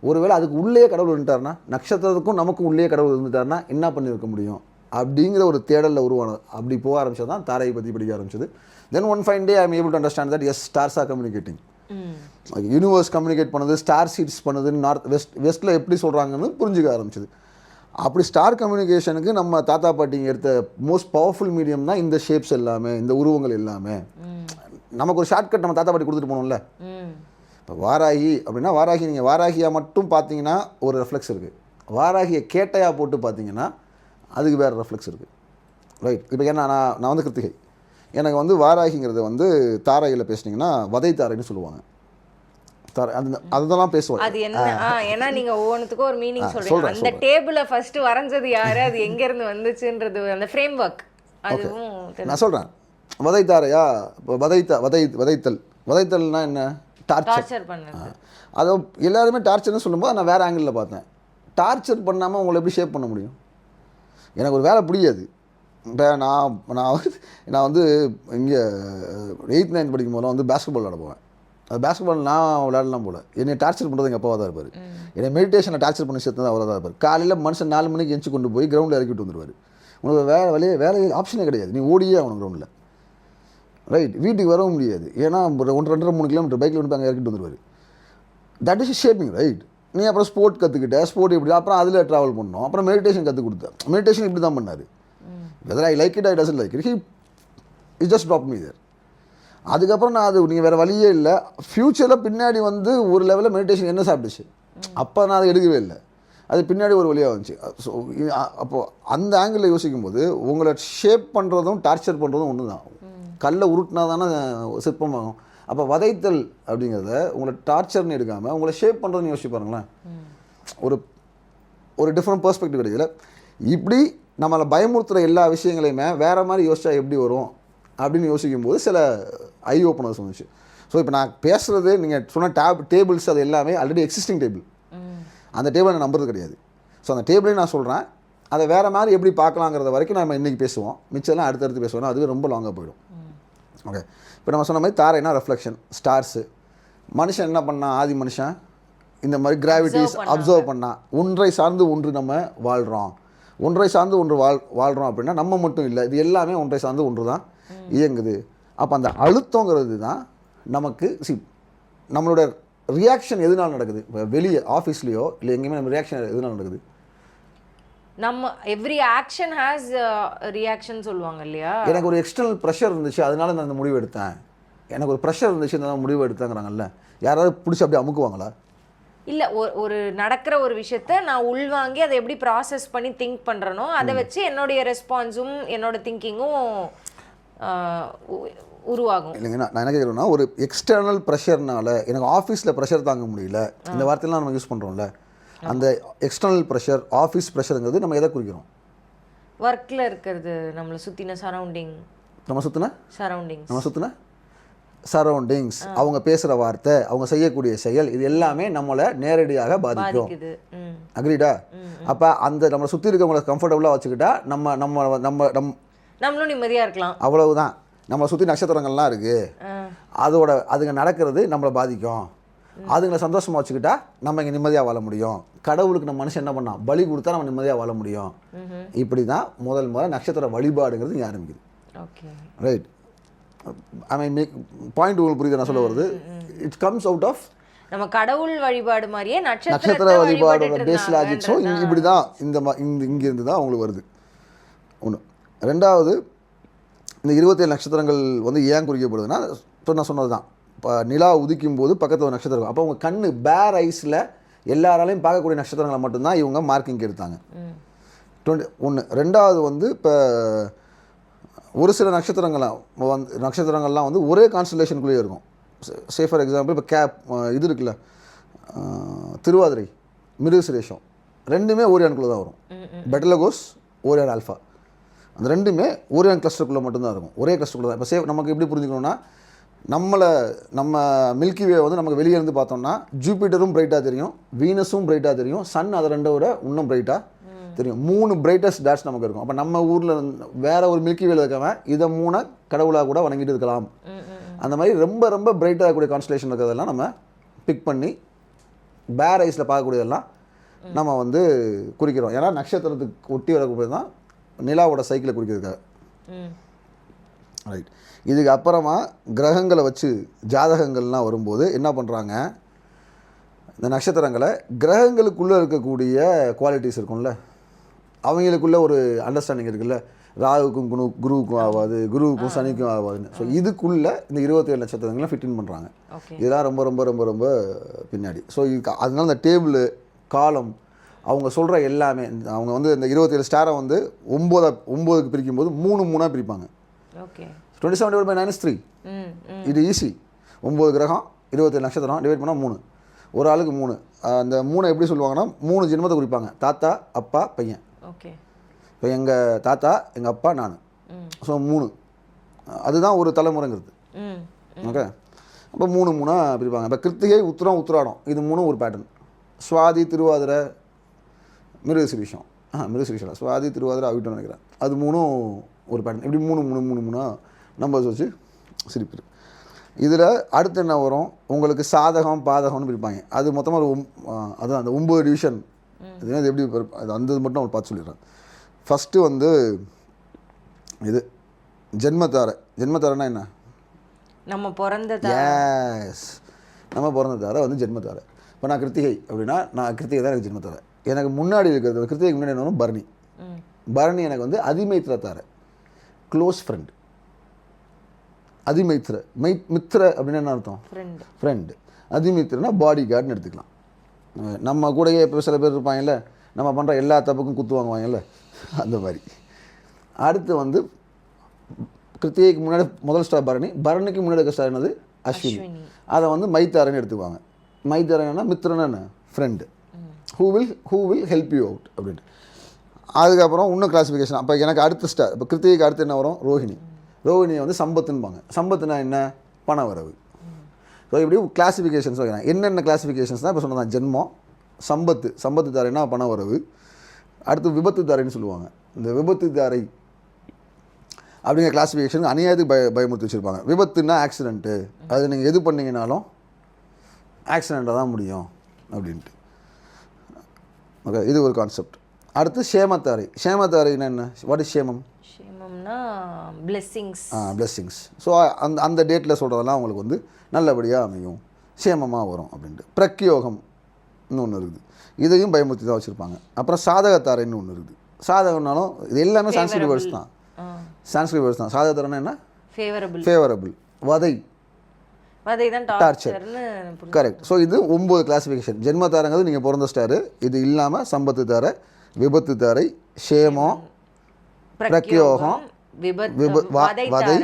ஒருவேளை அதுக்கு உள்ளே கடவுள் இருந்துட்டார்னா, நட்சத்திரத்துக்கும் நமக்கும் உள்ளே கடவுள் இருந்துட்டார்னா என்ன பண்ணியிருக்க முடியும் அப்படிங்கிற ஒரு தேடலில் உருவானது. அப்படி போக ஆரம்பிச்சது தான் தாரையை பற்றி படிக்க ஆரம்பிச்சது. Then one fine day I am able to understand that as stars are communicating. Universe communicate பண்ணுது, ஸ்டார் சீட்ஸ் பண்ணுதுன்னு வெஸ்ட்டில் எப்படி சொல்கிறாங்கன்னு புரிஞ்சுக்க ஆரம்பிச்சது. அப்படி ஸ்டார் கம்யூனிகேஷனுக்கு நம்ம தாத்தா பாட்டிங்க எடுத்த மோஸ்ட் பவர்ஃபுல் மீடியம் தான் இந்த ஷேப்ஸ் எல்லாமே, இந்த உருவங்கள் எல்லாமே. நமக்கு ஒரு ஷார்ட்கட் நம்ம தாத்தா பாட்டி கொடுத்துட்டு போனோம்ல. இப்போ வாராகி அப்படின்னா வாராகி, நீங்கள் வாராகியாக மட்டும் பார்த்தீங்கன்னா ஒரு ரெஃப்ளெக்ஸ் இருக்குது, வாராகியை கேட்டையாக போட்டு பார்த்தீங்கன்னா அதுக்கு வேறு ரெஃப்ளெக்ஸ் இருக்குது. ரைட். இப்போ ஏன்னா நான் வந்து கிருத்திகை, எனக்கு வந்து வாராகிங்கிறது வந்து தாரையில் பேசுனீங்கன்னா வதை தாரைன்னு சொல்லுவாங்க. அதெல்லாம் பேசுவாங்க. அது என்ன, ஏன்னா நீங்க ஒவ்வொன்றுத்துக்கும் ஒரு மீனிங் சொல்றீங்க. அந்த டேபிளை ஃபர்ஸ்ட் வரைஞ்சது யாரு, அது எங்க இருந்து வந்துச்சுன்றது அந்த ஃப்ரேம் ஒர்க் அதுவும் நான் சொல்றேன். வதை தாரையா, வதைத்தல்னா என்ன, டார்ச்சர் பண்ணுறது. அதை எல்லாருமே டார்ச்சர்னு சொல்லும்போது நான் வேறு ஆங்கிளில் பார்த்தேன். டார்ச்சர் பண்ணாமல் உங்களை எப்படி ஷேப் பண்ண முடியும், எனக்கு ஒரு வேலை புரியாது. இப்போ நான் வந்து இங்கே 8th 9th படிக்கும் போதெல்லாம் வந்து பேஸ்கெட் பால் விளாட போவேன். அது பேஸ்கெட் பால் நான் விளையாடலாம் போல. என்னை டார்ச்சர் பண்ணுறது எங்கள் அப்பாவாக தான் இருப்பார். என்னை மெடிடேஷனை டார்ச்சர் பண்ணி சேர்த்து தான் அவராக தான் இருப்பார். காலையில் மனுஷன் 4 மணிக்கு எஞ்சி கொண்டு போய் கிரவுண்டில் இறக்கிட்டு வந்துடுவார். உனக்கு வேலை ஆப்ஷனே கிடையாது, நீ ஓடியே ஆகணும் கிரவுண்டில். ரைட். வீட்டுக்கு வரவும் முடியாது, ஏன்னா 1-2-3 கிலோமீட்டர் பைக்கில் வந்து அங்கே இறக்கிட்டு வந்துடுவார். That is shaping. ரைட். நீ அப்புறம் ஸ்போர்ட் கற்றுக்கிட்ட, ஸ்போர்ட் இப்படி, அப்புறம் அதில் ட்ராவல் பண்ணோம், அப்புறம் மெடிடேஷன் கற்றுக் கொடுத்தேன். மெடிடேஷன் இப்படி தான் பண்ணார். Whether I like it I doesn't like it, he is just drop me there. அதுக்கப்புறம் நான் அது நீங்கள் வேறு வழியே இல்லை. ஃப்யூச்சரில் பின்னாடி வந்து ஒரு லெவலில் மெடிடேஷன் என்ன சாப்பிட்டுச்சு, அப்போ நான் அதை எடுக்கவே இல்லை. அது பின்னாடி ஒரு வழியாக வந்துச்சு. ஸோ அப்போது அந்த ஆங்கிளில் யோசிக்கும்போது உங்களை ஷேப் பண்ணுறதும் டார்ச்சர் பண்ணுறதும் ஒன்று தான். கல்லை உருட்டினா தானே சிற்பமாகும். அப்போ வதைத்தல் அப்படிங்கிறத உங்களை டார்ச்சர்னு எடுக்காமல் உங்களை ஷேப் பண்ணுறதுன்னு யோசிச்சு பாருங்களேன். ஒரு டிஃப்ரெண்ட் பெர்ஸ்பெக்டிவ் கிடைக்கல. இப்படி நம்மளை பயமுறுத்துகிற எல்லா விஷயங்களையுமே வேறு மாதிரி யோசிச்சா எப்படி வரும் அப்படின்னு யோசிக்கும்போது சில ஐ ஓப்பனர்ஸ் வந்துச்சு. ஸோ இப்போ நான் பேசுகிறது நீங்கள் சொன்ன டேபிள்ஸ் அது எல்லாமே ஆல்ரெடி எக்ஸிஸ்டிங் டேபிள். அந்த டேபிளை நான் நம்புறது கிடையாது. ஸோ அந்த டேபிளையும் நான் சொல்கிறேன், அதை வேறு மாதிரி எப்படி பார்க்கலாங்கிறத வரைக்கும் நம்ம இன்றைக்கி பேசுவோம். மிச்சம்லாம் அடுத்தடுத்து பேசுவோம், அதுவே ரொம்ப லாங்காக போயிடும். ஓகே, இப்போ நம்ம சொன்ன மாதிரி தாரைனா ரெஃப்ளெக்ஷன், ஸ்டார்ஸு, மனுஷன் என்ன பண்ணால் ஆதி மனுஷன் இந்த மாதிரி கிராவிட்டிஸ் அப்சர்வ் பண்ணால் ஒன்றை சார்ந்து ஒன்று நம்ம வாழ்கிறோம். ஒன்றை சார்ந்து ஒன்று வாழ்கிறோம் அப்படின்னா நம்ம மட்டும் இல்லை, இது எல்லாமே ஒன்றை சார்ந்து ஒன்று தான் இயங்குது. அப்போ அந்த அழுத்தங்கிறது தான் நமக்கு நம்மளோட ரியாக்ஷன் எதுனால நடக்குது. இப்போ வெளியே ஆஃபீஸ்லேயோ இல்லை எங்கேயுமே நம்ம ரியாக்ஷன் எதுனால நடக்குது. நம்ம எவ்ரி ஆக்ஷன் ஹேஸ் ரியாக்ஷன் சொல்லுவாங்க இல்லையா. எனக்கு ஒரு எக்ஸ்டர்னல் ப்ரெஷர் இருந்துச்சு, அதனால நான் இந்த முடிவு எடுத்தேன். எனக்கு ஒரு ப்ரெஷர் இருந்துச்சு, இந்த முடிவு எடுத்தேங்கிறாங்கல்ல. யாராவது பிடிச்சி அப்படியே அமுக்குவாங்களா? இல்லை, ஒரு நடக்கிற ஒரு விஷயத்த நான் உள்வாங்கி அதை எப்படி ப்ராசஸ் பண்ணி திங்க் பண்ணுறனோ அதை வச்சு என்னுடைய ரெஸ்பான்ஸும் என்னோட திங்கிங்கும் உருவாகும். இல்லைங்க, நான் என்ன கேட்குறேன்னா, ஒரு எக்ஸ்டர்னல் ப்ரெஷர்னால எனக்கு ஆஃபீஸில் ப்ரெஷர் தாங்க முடியல, இந்த வார்த்தையெல்லாம் நம்ம யூஸ் பண்ணுறோம்ல. அந்த எக்ஸ்டர்னல் ப்ரெஷர், ஆஃபீஸ் ப்ரெஷருங்கிறது நம்ம எதை குறிக்கிறோம்? ஒர்க்கில் இருக்கிறது, நம்மளை சுற்றின சரௌண்டிங், நம்ம சுற்றின சரௌண்டிங்ஸ், அவங்க பேசுகிற வார்த்தை, அவங்க செய்யக்கூடிய செயல், இது எல்லாமே நம்மளை நேரடியாக பாதிக்கும். அக்ரீடா? அப்போ அந்த நம்மளை சுற்றி இருக்கவங்களை கம்ஃபர்டபுளாக வச்சுக்கிட்டா நம்மளும் நிம்மதியாக இருக்கலாம். அவ்வளவுதான். நம்மளை சுற்றி நட்சத்திரங்கள்லாம் இருக்குது, அதுங்க நடக்கிறது நம்மளை பாதிக்கும். அதுங்களை சந்தோஷமாக வச்சுக்கிட்டா நம்ம இங்கே நிம்மதியாக வாழ முடியும். கடவுளுக்கு நம்ம மனுஷன் என்ன பண்ணால் பலி கொடுத்தா நம்ம நிம்மதியாக வாழ முடியும். இப்படி தான் முதல் நட்சத்திர வழிபாடுங்கிறது இங்கே ஆரம்பிக்குது. Okay, right. I mean point உங்களுக்கு புரியுது நான் சொல்ல வருது. இட் கம்ஸ் அவுட் ஆஃப் நம்ம கடவுள் வழிபாடு மாதிரியே நட்சத்திர வழிபாடோட பேஸ் லாஜிக். ஸோ இப்படி தான் இங்கேருந்து தான் அவங்களுக்கு வருது. ஒன்று. ரெண்டாவது, இந்த 27 நட்சத்திரங்கள் ஏன் குறிக்கப்படுதுன்னா, இப்போ நான் சொன்னது தான். இப்போ நிலா உதிக்கும் போது பக்கத்தில் ஒரு நட்சத்திரம், அப்போ அவங்க கண்ணு பேர் ஐஸில் எல்லாராலையும் பார்க்கக்கூடிய நட்சத்திரங்களை மட்டும்தான் இவங்க மார்க்கிங் எடுத்தாங்க. 1. ரெண்டாவது இப்போ ஒரு சில நட்சத்திரங்கள்லாம் ஒரே கான்ஸ்டலேஷனுக்குள்ளேயே இருக்கும். சே ஃபார் எக்ஸாம்பிள் இப்போ இது இருக்குல்ல, திருவாதிரை, மிருகசிரேஷம், ரெண்டுமே ஓரியானுக்குள்ளே தான் வரும். பெட்டலகோஸ், ஓரியான் ஆல்ஃபா, அந்த ரெண்டுமே ஓரியான் கிளஸ்டருக்குள்ளே மட்டும்தான் இருக்கும், ஒரே கிளஸ்டருக்குள்ளே தான். இப்போ நமக்கு எப்படி புரிஞ்சுக்கணும்னா, நம்ம மில்கி வே நமக்கு வெளியே இருந்து பார்த்தோம்னா ஜூபிட்டரும் பிரைட்டாக தெரியும், வீனஸும் பிரைட்டாக தெரியும், சன் அதை ரெண்டோட இன்னும் பிரைட்டாக தெரியும். 3 பிரைட்டஸ்ட் டாட்ஸ் நமக்கு இருக்கும். அப்போ நம்ம ஊரில் வேற ஒரு மில்கி வேல இருக்கவன் இதை 3 கடவுளாக கூட வணங்கிட்டு இருக்கலாம். அந்த மாதிரி ரொம்ப ரொம்ப பிரைட்டாக இருக்கக்கூடிய கான்ஸ்டலேஷன் இருக்கிறதெல்லாம் நம்ம பிக் பண்ணி பேர் ஐஸில் பார்க்கக்கூடியதெல்லாம் நம்ம குறிக்கிறோம். ஏன்னா நட்சத்திரத்துக்கு ஒட்டி வரக்கூடியது தான் நிலாவோட சைக்கிளை குறிக்கிறதுக்காக. ரைட். இதுக்கு அப்புறமா கிரகங்களை வச்சு ஜாதகங்கள்லாம் வரும்போது என்ன பண்ணுறாங்க, இந்த நட்சத்திரங்களை கிரகங்களுக்குள்ளே இருக்கக்கூடிய குவாலிட்டிஸ் இருக்கும்ல, அவங்களுக்குள்ள ஒரு அண்டர்ஸ்டாண்டிங் இருக்குல்ல, ராகுக்கும் குருவுக்கும் ஆகாது, குருவுக்கும் சனிக்கும் ஆகாதுன்னு. ஸோ இதுக்குள்ளே இந்த 27 நட்சத்திரங்கள்லாம் ஃபிட்டின் பண்ணுறாங்க. இதெல்லாம் ரொம்ப ரொம்ப ரொம்ப ரொம்ப பின்னாடி. ஸோ அதனால இந்த டேபிள் காலம் அவங்க சொல்கிற எல்லாமே, அவங்க இந்த 27 ஸ்டாரை 9க்கு பிரிக்கும்போது 3 பிரிப்பாங்க. 27/9 is 3. இது ஈஸி. 9 கிரகம், 27 நட்சத்திரம், டிவைட் பண்ணால் 3. ஒரு ஆளுக்கு 3. அந்த 3 எப்படி சொல்லுவாங்கன்னா 3 ஜென்மத்தை குறிப்பாங்க. தாத்தா, அப்பா, பையன். ஓகே. இப்போ எங்கள் தாத்தா, எங்கள் அப்பா, நான். ஸோ 3. அதுதான் ஒரு தலைமுறைங்கிறது. ஓகே. அப்போ 3 பிரிப்பாங்க. இப்போ கிருத்திகை, உத்திராடம், இது 3 ஒரு பேட்டர்ன். சுவாதி, திருவாதிரை, மிருகசிரீஷம், மிருகசிரீஷம், சுவாதி, திருவாதிரை அவிட்டோன்னு நினைக்கிறேன், அது 3 ஒரு பேட்டர்ன். இப்படி 3 நம்பர்ஸ் வச்சு சிரிப்பு. இதில் அடுத்து என்ன வரும், உங்களுக்கு சாதகம் பாதகம்னு பிரிப்பாங்க. அது மொத்தமாக அதுதான் அந்த 9 டிவிஷன். இது எப்படி அது அந்த மட்டும் அவங்க பார்த்து சொல்லிடுறேன். ஃபஸ்ட்டு இது ஜென்மத்தாரைனா என்ன, நம்ம பிறந்த தாரை ஜென்மத்தாரை. இப்போ நான் கிருத்திகை அப்படின்னா கிருத்திகை தான் எனக்கு ஜென்மத்தாரை. எனக்கு முன்னாடி இருக்கிறது கிருத்திகைக்கு முன்னாடி என்ன வரும், பரணி எனக்கு அதிமைத்திர தாரை, க்ளோஸ் ஃப்ரெண்ட். அதிமைத்திர மித்திர அப்படின்னு என்ன அர்த்தம், ஃப்ரெண்டு. அதிமித்திரனா பாடி கார்டுன்னு எடுத்துக்கலாம். நம்ம கூடயே இப்போ சில பேர் இருப்பாங்கல்ல, நம்ம பண்ணுற எல்லா தப்புக்கும் குத்து வாங்குவாங்கல்ல அந்த மாதிரி. அடுத்து வந்து கிருத்திகைக்கு முன்னாடி முதல் ஸ்டார் பரணி, பரணிக்கு முன்னாடி இருக்க ஸ்டார் என்னது அஸ்வினி. அதை வந்து மைத்தாரன்னு எடுத்துக்குவாங்க. மைத்தாரன்னா மித்திரன் என்ன friend, who will help you out அப்படின்ட்டு. அதுக்கப்புறம் இன்னும் கிளாஸிஃபிகேஷன். அப்போ எனக்கு அடுத்த ஸ்டார், இப்போ கிருத்திகைக்கு அடுத்து என்ன வரும், ரோஹிணி. ரோஹிணியை வந்து சம்பத்துன்பாங்க. சம்பத்துனா என்ன, பண வரவு. ஸோ இப்படி கிளாஸிஃபிகேஷன்ஸ் வைக்கிறேன். என்னென்ன கிளாஸிஃபிகேஷன்ஸ் தான் இப்போ சொன்னதான், ஜென்மம், சம்பத்து தாரைன்னா பண வரவு. அடுத்து விபத்து தாரைன்னு சொல்லுவாங்க. இந்த விபத்து தாரை அப்படிங்கிற கிளாஸிஃபிகேஷன் அநியாயத்துக்கு பயமுறுத்தி வச்சுருப்பாங்க. விபத்துன்னா ஆக்சிடென்ட்டு, அது நீங்கள் எது பண்ணிங்கனாலும் ஆக்சிடெண்ட்டாக தான் முடியும் அப்படின்ட்டு. ஓகே, இது ஒரு கான்செப்ட். அடுத்து சேமத்தாரை. சேமத்தாரைன்னா என்ன, வாட் இஸ் சேமம்? சேமம்னா பிளெஸ்ஸிங்ஸ். பிளெஸ்ஸிங்ஸ். ஸோ அந்த டேட்டில் சொல்கிறதெல்லாம் உங்களுக்கு வந்து நல்லபடியாக அமையும், சேமமாக வரும் அப்படின்ட்டு. பிரக்யோகம்னு ஒன்று இருக்குது, இதையும் பயமுறுத்தி தான் வச்சுருப்பாங்க. அப்புறம் சாதகத்தாரைன்னு ஒன்று இருக்குது. சாதகம்னாலும் இது எல்லாமே சான்ஸ்கிரிட் வேர்ட்ஸ் தான், சான்ஸ்கிரிட் வேர்ட்ஸ் தான். சாதகத்தாரைன்னா என்ன, ஃபேவரபிள். வதை தான் டார்ச்சர். கரெக்ட். ஸோ இது 9 கிளாஸிஃபிகேஷன். ஜென்மத்தாரங்கிறது நீங்கள் பிறந்த ஸ்டாரு. இது இல்லாமல் சம்பத்து தாரை, விபத்து தாரை, சேமம், பிரக்யோகம், வதை,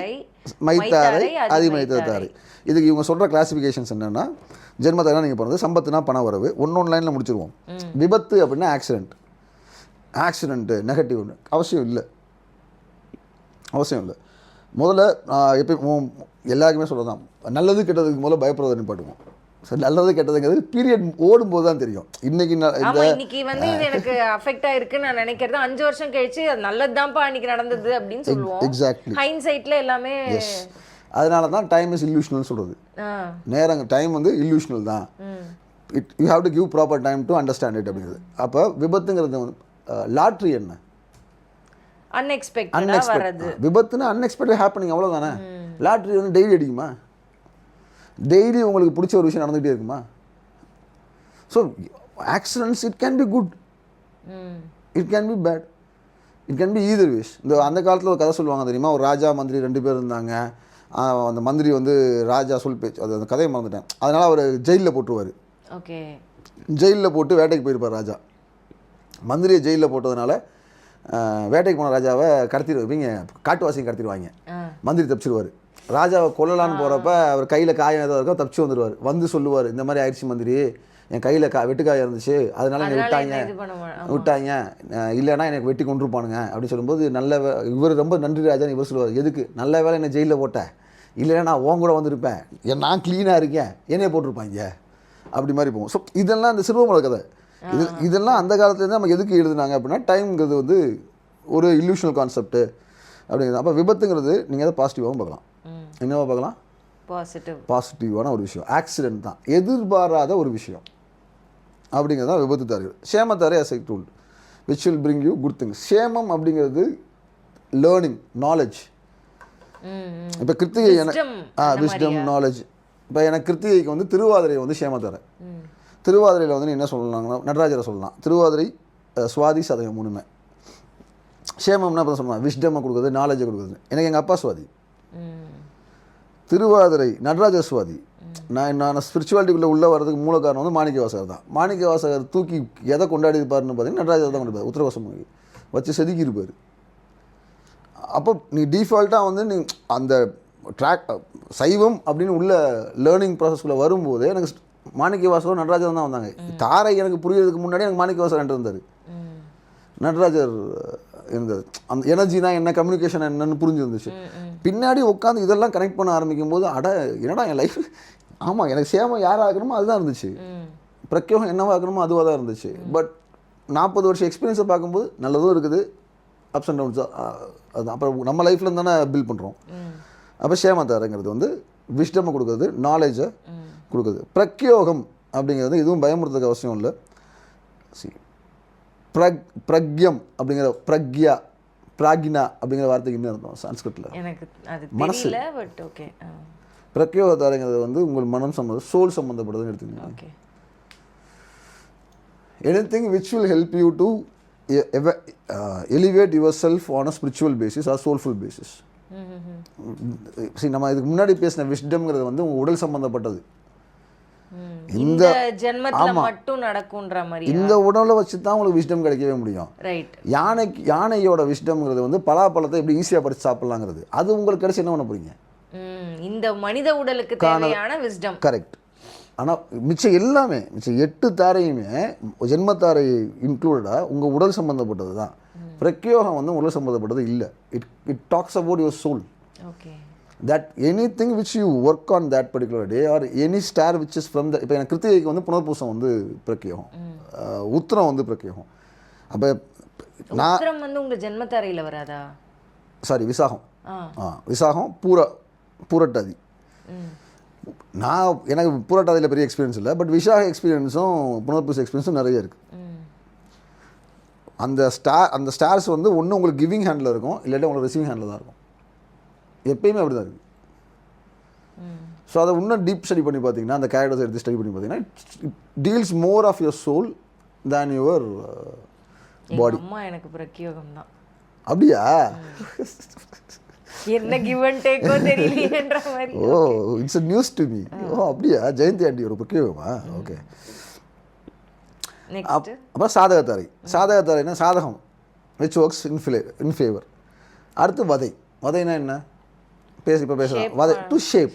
மைத்தாரை, அதிமைத்தாரை. இதுக்கு இவங்க சொல்கிற கிளாஸிஃபிகேஷன்ஸ் என்னென்னா, ஜென்மத்தாரா நீங்கள் பிறந்தது, சம்பத்துனா பண வரவு, ஒன்று லைனில் முடிச்சிருவோம். விபத்து அப்படின்னா ஆக்சிடென்ட்டு நெகட்டிவ் அவசியம் இல்லை. முதல்ல எப்பயும் எல்லாருக்குமே சொல்லலாம், நல்லது கெட்டதுக்கு முதல்ல பயப்படுறதை நிப்பாட்டுவோம். சரி, நல்லது கெட்டதுங்கிறது பீரியட் ஓடும்போது தான் தெரியும். இன்னைக்கு வந்து இது எனக்கு அஃபெக்ட் ஆயிருக்குன்னு நான் நினைக்கிறது 5 வருஷம் கழிச்சு அது நல்லதுதான்ப்பா அன்னைக்கு நடந்தது அப்படின்னு சொல்லுவோம். எக்ஸாக்ட்லி, ஹைண்ட்சைட்ல எல்லாமே. அதனால தான் டைம் இஸ் இல்லூஷனல் சொல்கிறது. டைம் வந்து இல்லூஷனல் தான். You have to give proper time to understand it அப்படிங்கிறது. அப்போ விபத்துங்கிறது வந்து லாட்ரி என்ன, அன்எக்ஸ்பெக்டட். விபத்துனா அன்எக்ஸ்பெக்டட் ஹேப்பனிங், அவ்வளோதானே. லாட்ரி வந்து டெய்லி அடிக்குமா, டெய்லி உங்களுக்கு பிடிச்ச ஒரு விஷயம் நடந்துகிட்டே இருக்குமா? So accidents it can be good, it can be bad, it can be either wish. இந்த அந்த காலத்தில் ஒரு கதை சொல்லுவாங்க தெரியுமா, ஒரு ராஜா மந்திரி 2 பேர் இருந்தாங்க. அந்த மந்திரி வந்து ராஜா சொல் பேச்சு, அது அந்த கதையை மறந்துட்டேன். அதனால் அவர் ஜெயிலில் போட்டுருவார். ஓகே, ஜெயிலில் போட்டு வேட்டைக்கு போயிருப்பார் ராஜா. மந்திரியை ஜெயிலில் போட்டதுனால வேட்டைக்கு போன ராஜாவை கடத்திடுவீங்க, காட்டுவாசியை கடத்திடுவாங்க. மந்திரி தப்பிச்சிருவார். ராஜாவை கொல்லலான்னு போகிறப்ப அவர் கையில் காயம் ஏதாவது இருக்கோ தப்பிச்சு வந்துடுவார். வந்து சொல்லுவார், இந்த மாதிரி ஆயிடுச்சு மந்திரி, என் கையில் வெட்டுக்காயம் இருந்துச்சு, அதனால என்னை விட்டாங்க, இல்லைன்னா எனக்கு வெட்டி கொண்டுருப்பானுங்க அப்படின்னு சொல்லும்போது, இவர் ரொம்ப நன்றி ராஜான்னு இவர் சொல்லுவார். எதுக்கு, நல்ல வேலை என்னை ஜெயிலில் போட்டேன், இல்லைன்னா நான் உன் கூட வந்திருப்பேன், நான் க்ளீனாக இருக்கேன், என்னைய போட்டிருப்பாங்க அப்படி மாதிரி போகும். ஸோ இதெல்லாம் இந்த சிறுவமலை கதை. இதெல்லாம் அந்த காலத்துலேருந்து நமக்கு எதுக்கு எழுதுனாங்க அப்படின்னா, டைம்ங்கிறது வந்து ஒரு இல்லூஷனல் கான்செப்ட்டு அப்படிங்கிறது. அப்போ விபத்துங்கிறது நீங்கள் அதை பாசிட்டிவாகவும் பார்க்கலாம், என்னவா பார்க்கலாம், பாசிட்டிவான ஒரு விஷயம். ஆக்சிடென்ட் தான், எதிர்பாராத ஒரு விஷயம் அப்படிங்கிறது தான் விபத்து தாரைகள். சேமத்தாரை as I told which will bring you good things. சேமம் அப்படிங்கிறது லேர்னிங், நாலேஜ். இப்போ கிருத்திகை விஸ்டம், நாலேஜ். இப்போ எனக்கு கிருத்திகைக்கு வந்து திருவாதிரை வந்து சேமத்தாரை. திருவாதிரையில் வந்து என்ன சொல்லலாங்கன்னா நடராஜரை சொல்லலாம். திருவாதிரை, சுவாதி, சதயம் 3மே. சேமம்னா இப்போ சொல்லலாம் விஸ்டமை கொடுக்குறது, நாலேஜை கொடுக்குறது. எனக்கு எங்கள் அப்பா சுவாதி. திருவாதிரை நடராஜர் சுவாதி. நான் ஸ்பிரிச்சுவாலிட்டிக்குள்ளே உள்ளே வர்றதுக்கு மூல காரணம் வந்து மாணிக்கவாசகர் தான். மாணிக்கவாசகர் தூக்கி எதை கொண்டாடி இருப்பாருன்னு பார்த்தீங்கன்னா நடராஜர் தான் கொண்டு உத்தரவாசம் வச்சு செதுக்கி இருப்பார். அப்போ நீ டிஃபால்ட்டாக வந்து நீ அந்த ட்ராக் சைவம் அப்படின்னு உள்ள லேர்னிங் ப்ராசஸ்குள்ளே வரும்போது எனக்கு மாணிக்கவாசகர் நடராஜர் தான் வந்தாங்க. தாரை எனக்கு புரியறதுக்கு முன்னாடி எனக்கு மாணிக்கவாசகர் இருந்தார், நடராஜர் இருந்தது. அந்த எனர்ஜினா என்ன, கம்யூனிகேஷன் என்னன்னு புரிஞ்சுருந்துச்சு. பின்னாடி உட்காந்து இதெல்லாம் கனெக்ட் பண்ண ஆரம்பிக்கும் போது என்னடா என் லைஃப், ஆமாம் எனக்கு சேமம் யாராக இருக்கணுமோ அதுதான் இருந்துச்சு, பிரத்யோகம் என்னவாக இருக்கணுமோ அதுவாக தான் இருந்துச்சு. பட் 40 வருஷம் எக்ஸ்பீரியன்ஸை பார்க்கும்போது நல்லதும் இருக்குது, அப்ஸ் அண்ட் டவுன்ஸ் அது. அப்புறம் நம்ம லைஃப்பில் தானே பில்ட் பண்ணுறோம். அப்போ சேமத்தாரைங்கிறது வந்து விஸ்டமை கொடுக்குறது, நாலேஜை கொடுக்குது. பிரத்யோகம் அப்படிங்கிறது இதுவும் பயமுறுத்துறதுக்கு அவசியம் இல்லை. பிரக்யம் அப்படிங்கிற பிராக்னா அப்படிங்கிற வார்த்தைக்கு என்ன அர்த்தம் சான்ஸ்கிரிட்ல, மனசு. பிரத்யோகத்தாரைங்கிறது வந்து உங்கள் மனம் சம்பந்தம், சோல் சம்மந்தப்பட்டதுன்னு எடுத்துக்கோங்க. Anything which will help you to elevate yourself on a spiritual basis or soulful basis. சரி, நம்ம இதுக்கு முன்னாடி பேசின விஸ்டம்ங்கிறது வந்து உங்கள் உடல் சம்மந்தப்பட்டது. இந்த ஜென்மத்துல மட்டும் நடக்கும்ன்ற மாதிரி. இந்த உடலை வச்சு தான் உங்களுக்கு விஸ்டம் கிடைக்கவே முடியும். ரைட். யானையோட விஸ்டம்ங்கிறது வந்து பலாப்பழத்தை எப்படி ஈஸியாக பறித்து சாப்பிட்லாங்கிறது. அது உங்களுக்கு கிடைச்சி என்ன பண்ண போறீங்க? இந்த மனித உடலுக்கு தேவையான விஸ்டம். கரெக்ட். ஆனால் மிச்சம் எல்லாமே மிச்சம் 8 தாரையுமே ஜென்மத்தாரை இன்க்ளூடடாக உங்கள் உடல் சம்மந்தப்பட்டது தான். பிரக்யோகம் வந்து உடல் சம்மந்தப்பட்டது இல்லை. It talks about your soul. Okay. that anything which you work on that particular day or any star which is from the இப்போ எனக்கு கிருத்திகைக்கு வந்து புனர்பூசம் வந்து பிரக்யோகம், உத்திரம் வந்து பிரக்யோகம். அப்போ நான் உத்திரம் வந்து உங்க ஜென்மத்தாரையில் வராதா? சாரி, விசாகம். விசாகம் பூரட்டாதி. நான் எனக்கு பூரட்டாதியில் பெரிய எக்ஸ்பீரியன்ஸ் இல்லை, பட் விசாக எக்ஸ்பீரியன்ஸும் புனர்பூச எக்ஸ்பீரியன்ஸும் நிறைய இருக்குது. அந்த ஸ்டார்ஸ் வந்து ஒன்று உங்களுக்கு கிவிங் ஹேண்டில் இருக்கும், இல்லாட்டி உங்களுக்கு ரிசீவிங் ஹேண்டில் தான் இருக்கும். எப்பயுமே அப்படி தான் இருக்குது. ஸோ அதை இன்னும் டீப் ஸ்டடி பண்ணி பார்த்தீங்கன்னா, அந்த கேரக்டர்ஸ் எடுத்து ஸ்டடி பண்ணி பார்த்தீங்கன்னா, it deals more of your soul than your body. அம்மா எனக்கு பிரக்யோகம் தான். அப்படியா? என்ன கிவ் அண்ட் டேக்கோ தெரியலையேன்ற மாதிரி. Oh, it's a news to me. ஓ அப்படியா? ஜெயந்தி ஆண்டி ஒரு பிரக்யோகமா? ஓகே. அப்புறம் சாதகத்தாரைனா சாதகம் விச் ஒர்க்ஸ் இன் ஃபேவர். அடுத்து வதைனா என்ன? இப்போ பேசலாம். வதை டு ஷேப்.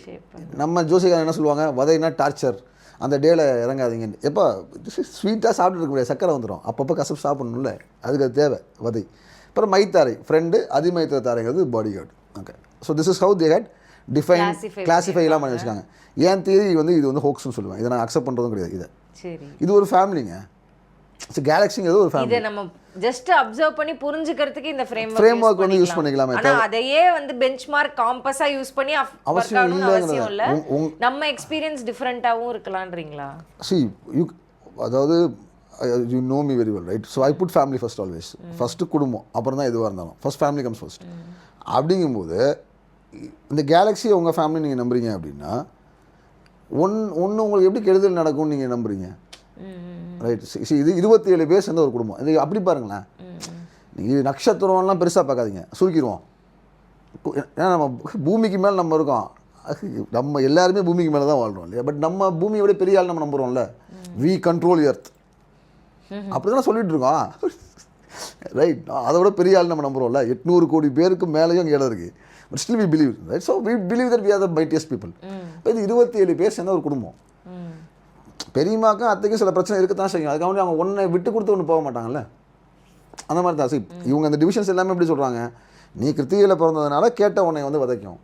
நம்ம ஜோசிகாரன் என்ன சொல்லுவாங்க? வதைனா டார்ச்சர், அந்த டேல இறங்காதீங்கன்னு. எப்போ ஸ்வீட்டாக சாப்பிட்டு இருக்க முடியாது, சக்கரை வந்துடும். அப்பப்போ கசப்பு சாப்பிடணும்ல, அதுக்கு அது தேவை வதை. அப்புறம் மைத்தாரை ஃப்ரெண்டு, அதிமைத்திர தாரைங்கிறது body guard. Okay. So this is how they had define கிளாஸிஃபைலாம் பண்ணி வச்சுக்காங்க. ஏன் தியரி வந்து இது வந்து ஹோக்ஸ்னு சொல்லுவேன். இதை நான் அக்செப்ட் பண்ணுறதும் கிடையாது. இது ஒரு ஃபேமிலிங்க. கேலக்சிங்கிறது ஒரு ஃபேமிலி. இதை நம்ம ஜஸ்ட் அப்சர்வ் பண்ணி புரிஞ்சுக்கிறதுக்கு இந்த ஃப்ரேம்வொர்க் வந்து யூஸ் பண்ணிக்கலாமே. ஆனா அதையே வந்து பெஞ்ச்மார்க் காம்பஸா யூஸ் பண்ணி அவசியம் இல்ல. நம்ம எக்ஸ்பீரியன்ஸ் டிஃபரண்டாவும் இருக்கலாம்ன்றீங்களா? see you, அதாவது you know me very well, right? So I put family first always. First குடும்பம், அப்புறம் தான் எதுவாக இருந்தாலும் ஃபர்ஸ்ட் ஃபேமிலி கம்ஸ் ஃபர்ஸ்ட். அப்படிங்கும்போது இந்த கேலக்ஸியை உங்கள் ஃபேமிலி நீங்கள் நம்புறீங்க அப்படின்னா ஒன்று உங்களுக்கு எப்படி கெடுதல் நடக்கும்னு நீங்கள் நம்புறீங்க, ரைட்? இது 27 பேர் சேர்ந்த ஒரு குடும்பம். இது அப்படி பாருங்களேன். நீங்கள் நட்சத்திரம்லாம் பெருசாக பார்க்காதீங்க, சுருக்கிடுவோம். ஏன்னா நம்ம பூமிக்கு மேலே நம்ம இருக்கோம், நம்ம எல்லாருமே பூமிக்கு மேலே தான் வாழ்கிறோம் இல்லையா? பட் நம்ம பூமியோட பெரிய ஆள் நம்ம நம்புகிறோம்ல, வி கண்ட்ரோல் எர்த், அப்படி தான் சொல்லிட்டு இருக்கோம், ரைட்? அதோட பெரிய ஆள் நம்ம நம்புகிறோம்ல. 800 கோடி பேருக்கு மேலேயும் அங்கே இடம் இருக்குது. But still we believe, right? So we believe that we are the mightiest people. இது 27 பேர் சேர்ந்த ஒரு குடும்பம். பெரியமாக்கும் அத்தைக்கும் சில பிரச்சனை இருக்கத்தான் செய்யும். அதுக்காக அவங்க ஒன்றை விட்டு கொடுத்து ஒன்று போக மாட்டாங்கல்ல. அந்த மாதிரி தான். இவங்க அந்த டிவிஷன்ஸ் எல்லாமே எப்படி சொல்கிறாங்க? நீ கிருத்திகையில் பிறந்ததுனால கேட்ட உன்னை வந்து வதைக்கும்,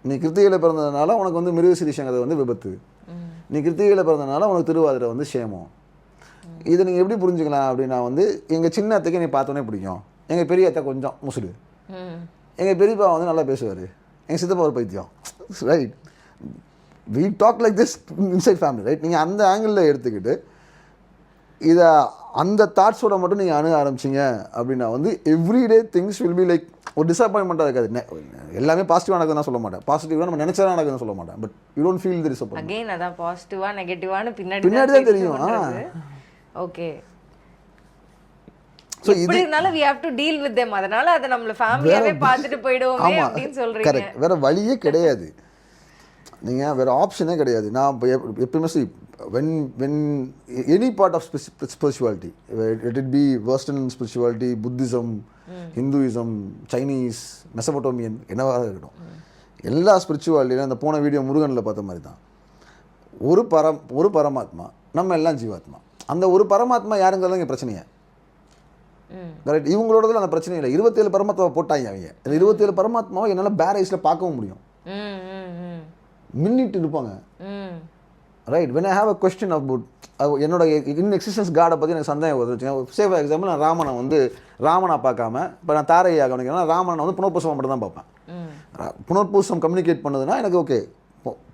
நீ கிருத்திகையில் பிறந்ததுனால உனக்கு வந்து மிருகசிரீஷங்கிறது வந்து விபத்து, நீ கிருத்திகையில் பிறந்ததுனால உனக்கு திருவாதிரை வந்து சேமம். இதை நீங்கள் எப்படி புரிஞ்சுக்கலாம் அப்படின்னா வந்து எங்கள் சின்ன அத்தைக்கு நீ பார்த்தோன்னே பிடிக்கும், எங்கள் பெரிய அத்தை கொஞ்சம் முசுடு, எங்கள் பெரியப்பா வந்து நல்லா பேசுவார், எங்கள் சித்தப்பா ஒரு பைத்தியம், right? we talk like this inside family, right? நீங்கள் அந்த ஆங்கிளில் எடுத்துக்கிட்டு இதை அந்த தாட்ஸோட மட்டும் நீங்கள் அணுக ஆரம்பிச்சிங்க அப்படின்னா வந்து everyday things will be like ஒரு டிசப்பாயின்மெண்ட்டாக இருக்காது. எல்லாமே பாசிட்டிவாக நடக்குதுன்னு சொல்ல மாட்டேன், பாசிட்டிவாக நம்ம நினச்சா நடக்குதுன்னு சொல்ல மாட்டேன். But you don't feel the disappointment. Again அதான் பாசிட்டிவா நெகட்டிவானு பின்னாடி தான் தெரியும். ஓகே. ஸோ இதனால we have to deal with them. அதனால அதை நம்மள ஃபேமிலியாவே பார்த்துட்டு போய்டுவோமே அப்படின்னு சொல்றீங்க. கரெக்ட். வேற வழியே கிடையாது, நீங்கள் வேறு ஆப்ஷனே கிடையாது. நான் இப்போ எப்பயுமே when any part of spirituality, let it be Western spirituality, Buddhism, Hinduism, Chinese, Mesopotamian, என்னவாக இருக்கட்டும், எல்லா ஸ்பிரிச்சுவாலிட்டியிலும் அந்த போன வீடியோ முருகனில் பார்த்த மாதிரி தான். ஒரு பரமாத்மா, நம்ம எல்லாம் ஜீவாத்மா. அந்த ஒரு பரமாத்மா யாருங்கிறது இங்கே பிரச்சனையே, கரெக்ட்? இவங்களோடதுல அந்த பிரச்சனை இல்லை. 27 பரமாத்மாவை போட்டாங்க அவங்க. அந்த 27 பரமாத்மாவை என்னால் பேர் ஐஸில் பார்க்கவும் முடியும், மின்னிட்டு இருப்பாங்க, right? when I have a question about என்னோட இன் எக்ஸிஸ்டன்ஸ் காடை பற்றி எனக்கு சந்தேகம் வருது. சே ஃபார் எக்ஸாம்பிள், நான் ராமனை பார்க்காம இப்போ நான் தாரையா கவனிக்கிறேன்னா ராமனை வந்து புனர்பூசம் மட்டும் தான் பார்ப்பேன். புனர்பூசம் கம்யூனிகேட் பண்ணுதுன்னா எனக்கு ஓகே.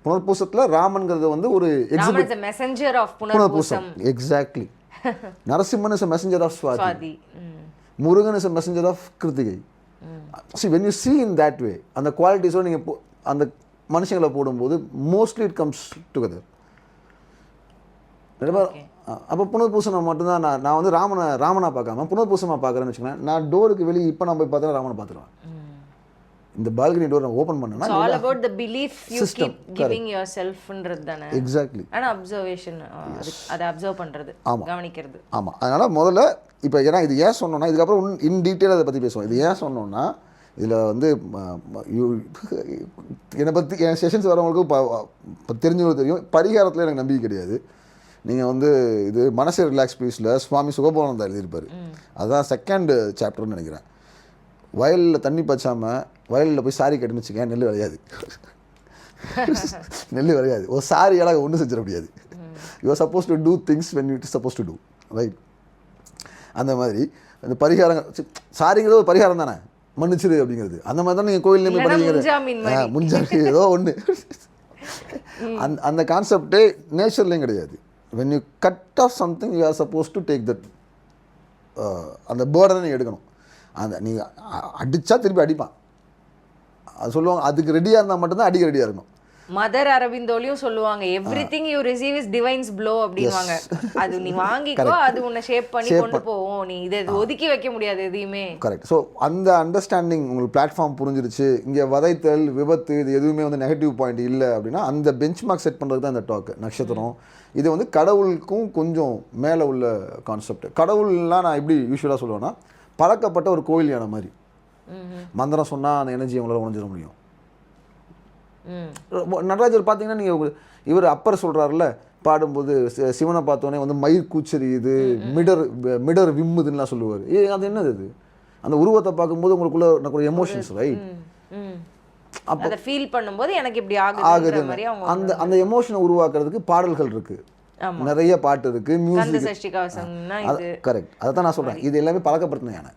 புனர்பூசத்தில் ராமன்கிறது வந்து ஒரு exhibit, messenger of Punarpoosam. Exactly. Narasimhan is a messenger of Swati. Murugan is a messenger of Kiruthigai. see when you see in that way, அந்த குவாலிட்டிஸோட நீங்கள் அந்த மனுஷங்களை போடும்போது மோஸ்ட்லி இட் கம்ஸ் டுகெதர். அப்போ புனர்பூசணம் மட்டும்தான் நான் வந்து ராமனா பார்க்காம புனர்பூசமாக பார்க்குறேன்னு வச்சுக்கோங்களேன். நான் டோருக்கு வெளியே இப்போ நான் போய் பார்த்தா ராமனை பார்த்துருவேன். இந்த பால்கனி டோர் நான் ஓப்பன் பண்ணேன்னா It's all about the belief you System, keep giving yourselfன்றது தானே. எக்ஸாக்ட்லி. ஆனா அப்சர்வேஷன் அதை அப்சர்வ் பண்றது, கவனிக்கிறது. ஆமாம், அதனால் முதல்ல இப்போ ஏன்னா இது ஏன் சொன்னோன்னா இதுக்கப்புறம் இன் டீட்டெயில் அதை பற்றி பேசுவோம். இது ஏன் சொன்னோன்னா இதில் வந்து என்னை பற்றி என் செஷன்ஸ் வரவங்களுக்கு தெரிஞ்சவங்களுக்கு தெரியும், பரிகாரத்தில் எனக்கு நம்பிக்கை கிடையாது. நீங்கள் வந்து இது மனசு ரிலாக்ஸ் பீஸில் சுவாமி சுகபோனந்தா எழுதியிருப்பார். அதுதான் செகண்ட் சாப்டர்னு நினைக்கிறேன். வயலில் தண்ணி பச்சாமல் வயலில் போய் சாரி கட்டுன்னு வச்சுக்கேன், நெல் விளையாது. நெல் விளையாது. ஒரு சாரியால் ஒன்றும் செஞ்சிட முடியாது. You are suppose to do things when you it is suppose to do, right? அந்த மாதிரி அந்த பரிகாரங்கள், சாரிங்கிறது ஒரு பரிகாரம் தானே, மன்னிச்சிரு அப்படிங்கிறது. அந்த மாதிரி தான் நீங்கள் கோயில்லேயுமே படிக்கிறீங்க, முன்ஜாமீன் ஏதோ ஒன்று. அந்த கான்செப்டே நேச்சர்லேயும் கிடையாது. When you cut off something you are suppose to take that, அந்த பேர்டனை நீங்கள் எடுக்கணும். அந்த நீங்கள் அடித்தா திருப்பி அடிப்பான், அது சொல்லுவாங்க. அதுக்கு ரெடியாக இருந்தால் மட்டும்தான் அடிக்க ரெடியாக இருக்கணும். மதர் அரவிந்தோலையும் சொல்லுவாங்க, everything you receive is divine's flow அப்படின்வாங்க. அது நீ வாங்கிக்கோ, அது உன்னை ஷேப் பண்ணி கொண்டு போவோம், நீ இதை ஒதுக்கி வைக்க முடியாது எதையுமே. கரெக்ட். ஸோ அந்த அண்டர்ஸ்டாண்டிங் உங்களுக்கு பிளாட்ஃபார்ம் புரிஞ்சிருச்சு. இங்கே வதைத்தல், விபத்து, இது எதுவுமே வந்து நெகட்டிவ் பாயிண்ட் இல்லை அப்படின்னா அந்த பெஞ்ச் மார்க் செட் பண்ணுறது தான் இந்த டாக். நட்சத்திரம் இது வந்து கடவுளுக்கும் கொஞ்சம் மேலே உள்ள கான்செப்ட். கடவுள்லாம் நான் எப்படி யூஸ்வலாக சொல்லுவேன்னா, பழக்கப்பட்ட ஒரு கோயில் யானை மாதிரி. மந்திரம் சொன்னால் அந்த எனர்ஜி அவங்களால உணர்ந்துட முடியும். நடராஜர் பார்த்தீங்கன்னா நீங்கள் இவர் அப்பர் சொல்கிறாருல பாடும்போது, சிவனை பார்த்தோன்னே வந்து மயிர் கூச்சரியுது, மிடர் விம்முதுன்னெலாம் சொல்லுவார். அது என்னது? அது அந்த உருவத்தை பார்க்கும்போது உங்களுக்குள்ள ஒரு எமோஷன்ஸ், ரைட்? அப்போ அதை ஃபீல் பண்ணும்போது எனக்கு இப்படி ஆகுது. அந்த அந்த எமோஷனை உருவாக்குறதுக்கு பாடல்கள் இருக்குது, நிறைய பாட்டு இருக்குது, மியூசிக். கரெக்ட். அதை தான் நான் சொல்கிறேன். இது எல்லாமே பழக்கப்படுத்தின யானை.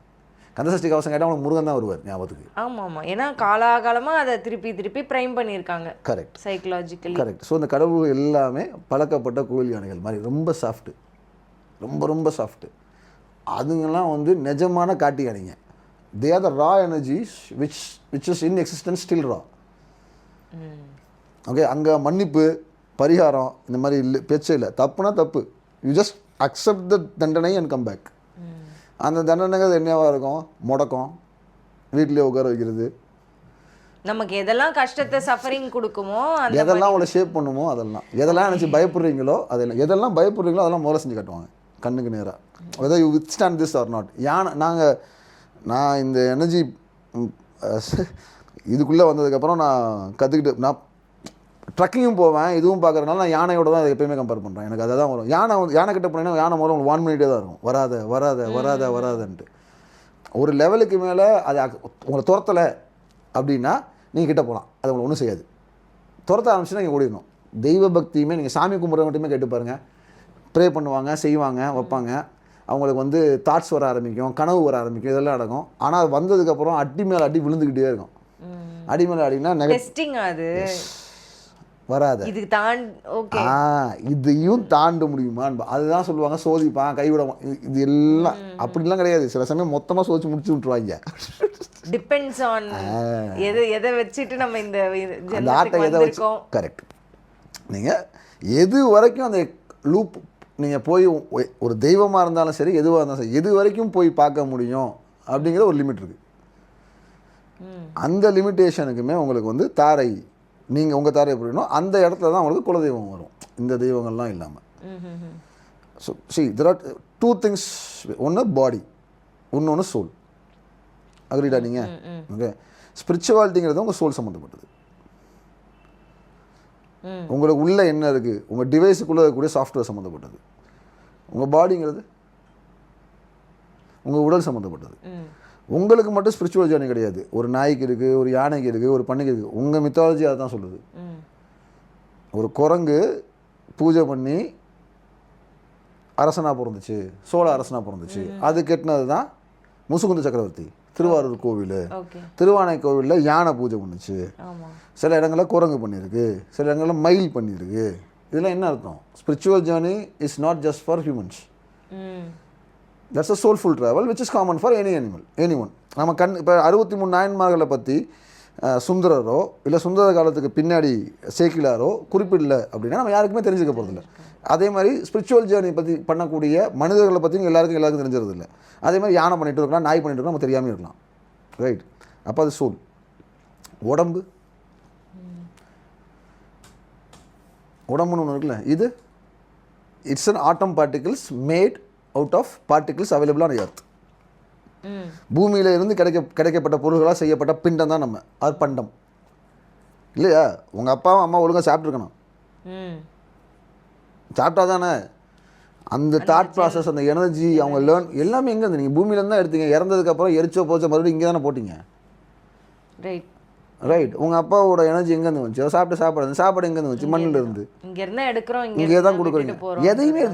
கந்தசஷ்டி கவசம் கேட்டால் அவங்களுக்கு முருகன் தான் வருவார் ஞாபகத்துக்கு. ஆமாம், ஏன்னா காலாகாலமாக அதை திருப்பி ப்ரைம் பண்ணியிருக்காங்க. Correct, psychologically. கரெக்ட். ஸோ இந்த கடவுள் எல்லாமே பழக்கப்பட்ட கோயில் யானைகள் மாதிரி, ரொம்ப சாஃப்ட்டு, ரொம்ப சாஃப்ட்டு. அதுங்கெல்லாம் வந்து நிஜமான காட்டு யானைங்க. They are the raw energies which is in existence still raw. Okay, அங்கே மன்னிப்பு, பரிகாரம் இந்த மாதிரி இல்லை, பேச்சே இல்லை. தப்புனா தப்பு, யூ ஜஸ்ட் அக்செப்ட் த தண்டனை அண்ட் கம் பேக். அந்த தண்டனைங்கிறது என்னவா இருக்கும்? முடக்கம், வீட்டிலே உட்கார வைக்கிறது, நமக்கு எதெல்லாம் கஷ்டத்தை சஃபரிங் கொடுக்குமோ, எதெல்லாம் உங்களை ஷேப் பண்ணுமோ அதெல்லாம், எதெல்லாம் நினச்சி பயப்படுறீங்களோ அதெல்லாம், எதெல்லாம் பயப்படுறீங்களோ அதெல்லாம் முதல்ல செஞ்சு காட்டுவாங்க கண்ணுக்கு நேராக. Whether you withstand this or not. யானை நான் இந்த எனர்ஜி இதுக்குள்ளே வந்ததுக்கப்புறம் நான் கற்றுக்கிட்டு, நான் ட்ரக்கிங்கும் போவேன், இதுவும் பார்க்குறதுனால நான் யானையோட தான் அதை எப்பயுமே கம்பேர் பண்ணுறேன். எனக்கு அதை தான் வரும். யானை கிட்ட போனீங்கன்னா யானை முதல்ல உங்களுக்கு வான் பண்ணிகிட்டே தான் இருக்கும், வராதன்ட்டு. ஒரு லெவலுக்கு மேலே அது உங்களை துரத்தலை அப்படின்னா நீங்கள் கிட்ட போகலாம், அது உங்களை ஒன்றும் செய்யாது. துரத்த ஆரம்பிச்சுன்னா நீங்கள் ஓடிடணும். தெய்வ பக்தியுமே நீங்கள் சாமி கும்பிட்ற மட்டுமே கேட்டு பாருங்கள். ப்ரே பண்ணுவாங்க, செய்வாங்க, வைப்பாங்க. அவங்களுக்கு வந்து தாட்ஸ் வர ஆரம்பிக்கும், கனவு வர ஆரம்பிக்கும், இதெல்லாம் நடக்கும். ஆனால் அது வந்ததுக்கப்புறம் அடி மேலே அடி விழுந்துக்கிட்டே இருக்கும். அடி மேலே அடினா நெகட்டிவ் அது வராது. இதையும் தாண்ட முடியுமா? அதுதான் சொல்லுவாங்க, சோதிப்பான், கைவிடவான். இது எல்லாம் அப்படிலாம் கிடையாது. சில சமயம் மொத்தமாக சோதிச்சு முடிச்சு விட்டுருவாங்க. டிபெண்ட்ஸ் ஆன் எதை வச்சுட்டு நம்ம இந்த ஆட்டை எதை வச்சு. கரெக்ட். நீங்கள் எது வரைக்கும் அந்த லூப் நீங்கள் போய் ஒரு தெய்வமாக இருந்தாலும் சரி, எதுவாக இருந்தாலும் சரி, எது வரைக்கும் போய் பார்க்க முடியும் அப்படிங்கிற ஒரு லிமிட் இருக்குது. அந்த லிமிட்டேஷனுக்குமே உங்களுக்கு வந்து தாரை, நீங்கள் உங்கள் தாரை புரியணும். அந்த இடத்துல தான் உங்களுக்கு குலதெய்வம் வரும், இந்த தெய்வங்கள்லாம் இல்லாமல். So there are two things. ஒன்று பாடி, இன்னொன்று சோல். அக்ரிடா நீங்கள்? ஓகே. ஸ்பிரிச்சுவாலிட்டிங்கிறது உங்கள் சோல் சம்மந்தப்பட்டது. உங்களுக்கு உள்ளே என்ன இருக்குது, உங்கள் டிவைஸுக்குள்ளே இருக்கக்கூடிய சாஃப்ட்வேர் சம்மந்தப்பட்டது. உங்கள் பாடிங்கிறது உங்கள் உடல் சம்மந்தப்பட்டது. உங்களுக்கு மட்டும் ஸ்பிரிச்சுவல் ஜேர்னி கிடையாது. ஒரு நாய்க்கு இருக்குது, ஒரு யானைக்கு இருக்குது, ஒரு பண்ணிக்கு இருக்குது. உங்கள் மித்தாலஜி அதை தான் சொல்லுது. ஒரு குரங்கு பூஜை பண்ணி அரசனாக பிறந்துச்சு, சோழ அரசனாக பிறந்துச்சு. அது கெட்டினது தான் முசுகுந்த சக்கரவர்த்தி. திருவாரூர் கோவில், திருவானை கோவிலில் யானை பூஜை பண்ணுச்சு. சில இடங்களில் குரங்கு பண்ணியிருக்கு, சில இடங்களில் மயில் பண்ணியிருக்கு. இதெல்லாம் என்ன அர்த்தம்? Spiritual journey is not just for humans. That's a soulful travel which is common for any one. நம்ம இப்போ 63 நாயன்மார்களை பற்றி சுந்தரரோ இல்லை சுந்தர காலத்துக்கு பின்னாடி சேக்கிலாரோ குறிப்பிடல அப்படின்னா நம்ம யாருக்குமே தெரிஞ்சுக்க போகிறதில்ல. அதே மாதிரி ஸ்பிரிச்சுவல் ஜேர்னி பற்றி பண்ணக்கூடிய மனிதர்களை பற்றி எல்லாருக்கும் தெரிஞ்சது இல்லை. அதே மாதிரி யானை பண்ணிட்டு இருக்கலாம், நாய் பண்ணிட்டு இருக்கலாம், நம்ம தெரியாமல் இருக்கலாம், ரைட்? அப்போ அது சோல். உடம்பு, உடம்புன்னு ஒன்று இருக்குல்ல, இது it's an atom particles made out of particles available on earth. பூமியில் இருந்து கிடைக்கப்பட்ட பொருள்களாக செய்யப்பட்ட பிண்டம் தான் நம்ம, அது பண்டம் இல்லையா? உங்கள் அப்பாவும் அம்மா ஒழுங்காக சாப்பிட்ருக்கணும், சாப்பிட்டா தானே அந்த தாட் ப்ராசஸ், அந்த எனர்ஜி, அவங்க லேர்ன் எல்லாமே எங்கேருந்து நீங்கள் பூமியிலேருந்து தான் எடுத்தீங்க. இறந்ததுக்கப்புறம் எரிச்சோ போச்சோ மறுபடியும் இங்கே தானே போட்டிங்க. ரைட். உங்கள் அப்பாவோட எனர்ஜி எங்கேருந்து வந்துச்சு? சாப்பாடு எங்கேருந்து வந்துச்சு? மண்ணில் இருந்து. இங்கே தான் கொடுக்குறீங்க. எதையுமே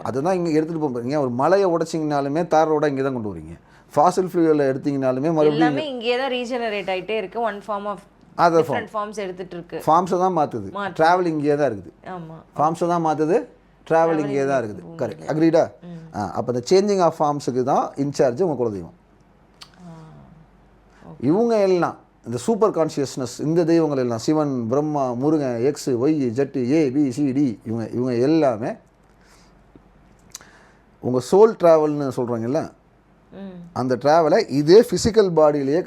அதுதான் இங்கே எடுத்துகிட்டு போகிறீங்க. ஒரு மலையை உடைச்சிங்கனாலுமே தார் ரோட இங்கே தான் கொண்டு வரீங்க. ஃபாசில் ஃபியூயலை எடுத்தீங்கனாலுமே மறுபடியும் இங்கே தான் ரீஜெனரேட் ஆகிட்டே இருக்கு. One form of other forms எடுத்துகிட்டு இருக்கு. ஃபார்ம்ஸை தான் மாற்றுது, ட்ராவல் இங்கே தான் இருக்குது. ஃபார்ம்ஸை தான் மாற்றுது, ட்ராவல் இங்கே தான் இருக்குது. கரெக்ட், அக்ரீடா? அப்போ இந்த சேஞ்சிங் ஆஃப் ஃபார்ம்ஸுக்கு தான் இன்சார்ஜ் உங்கள் குலதெய்வம். இவங்க எல்லாம் இந்த சூப்பர் கான்ஷியஸ்னஸ், இந்த தெய்வங்கள் எல்லாம் Sivan, Brahma, Murugan, X, Y, Z, A, B, C, D, இவங்க எல்லாமே உங்கள் சோல் ட்ராவல்னு சொல்கிறாங்கல்ல, அந்த ட்ராவலை இதே ஃபிசிக்கல் பாடியிலேயே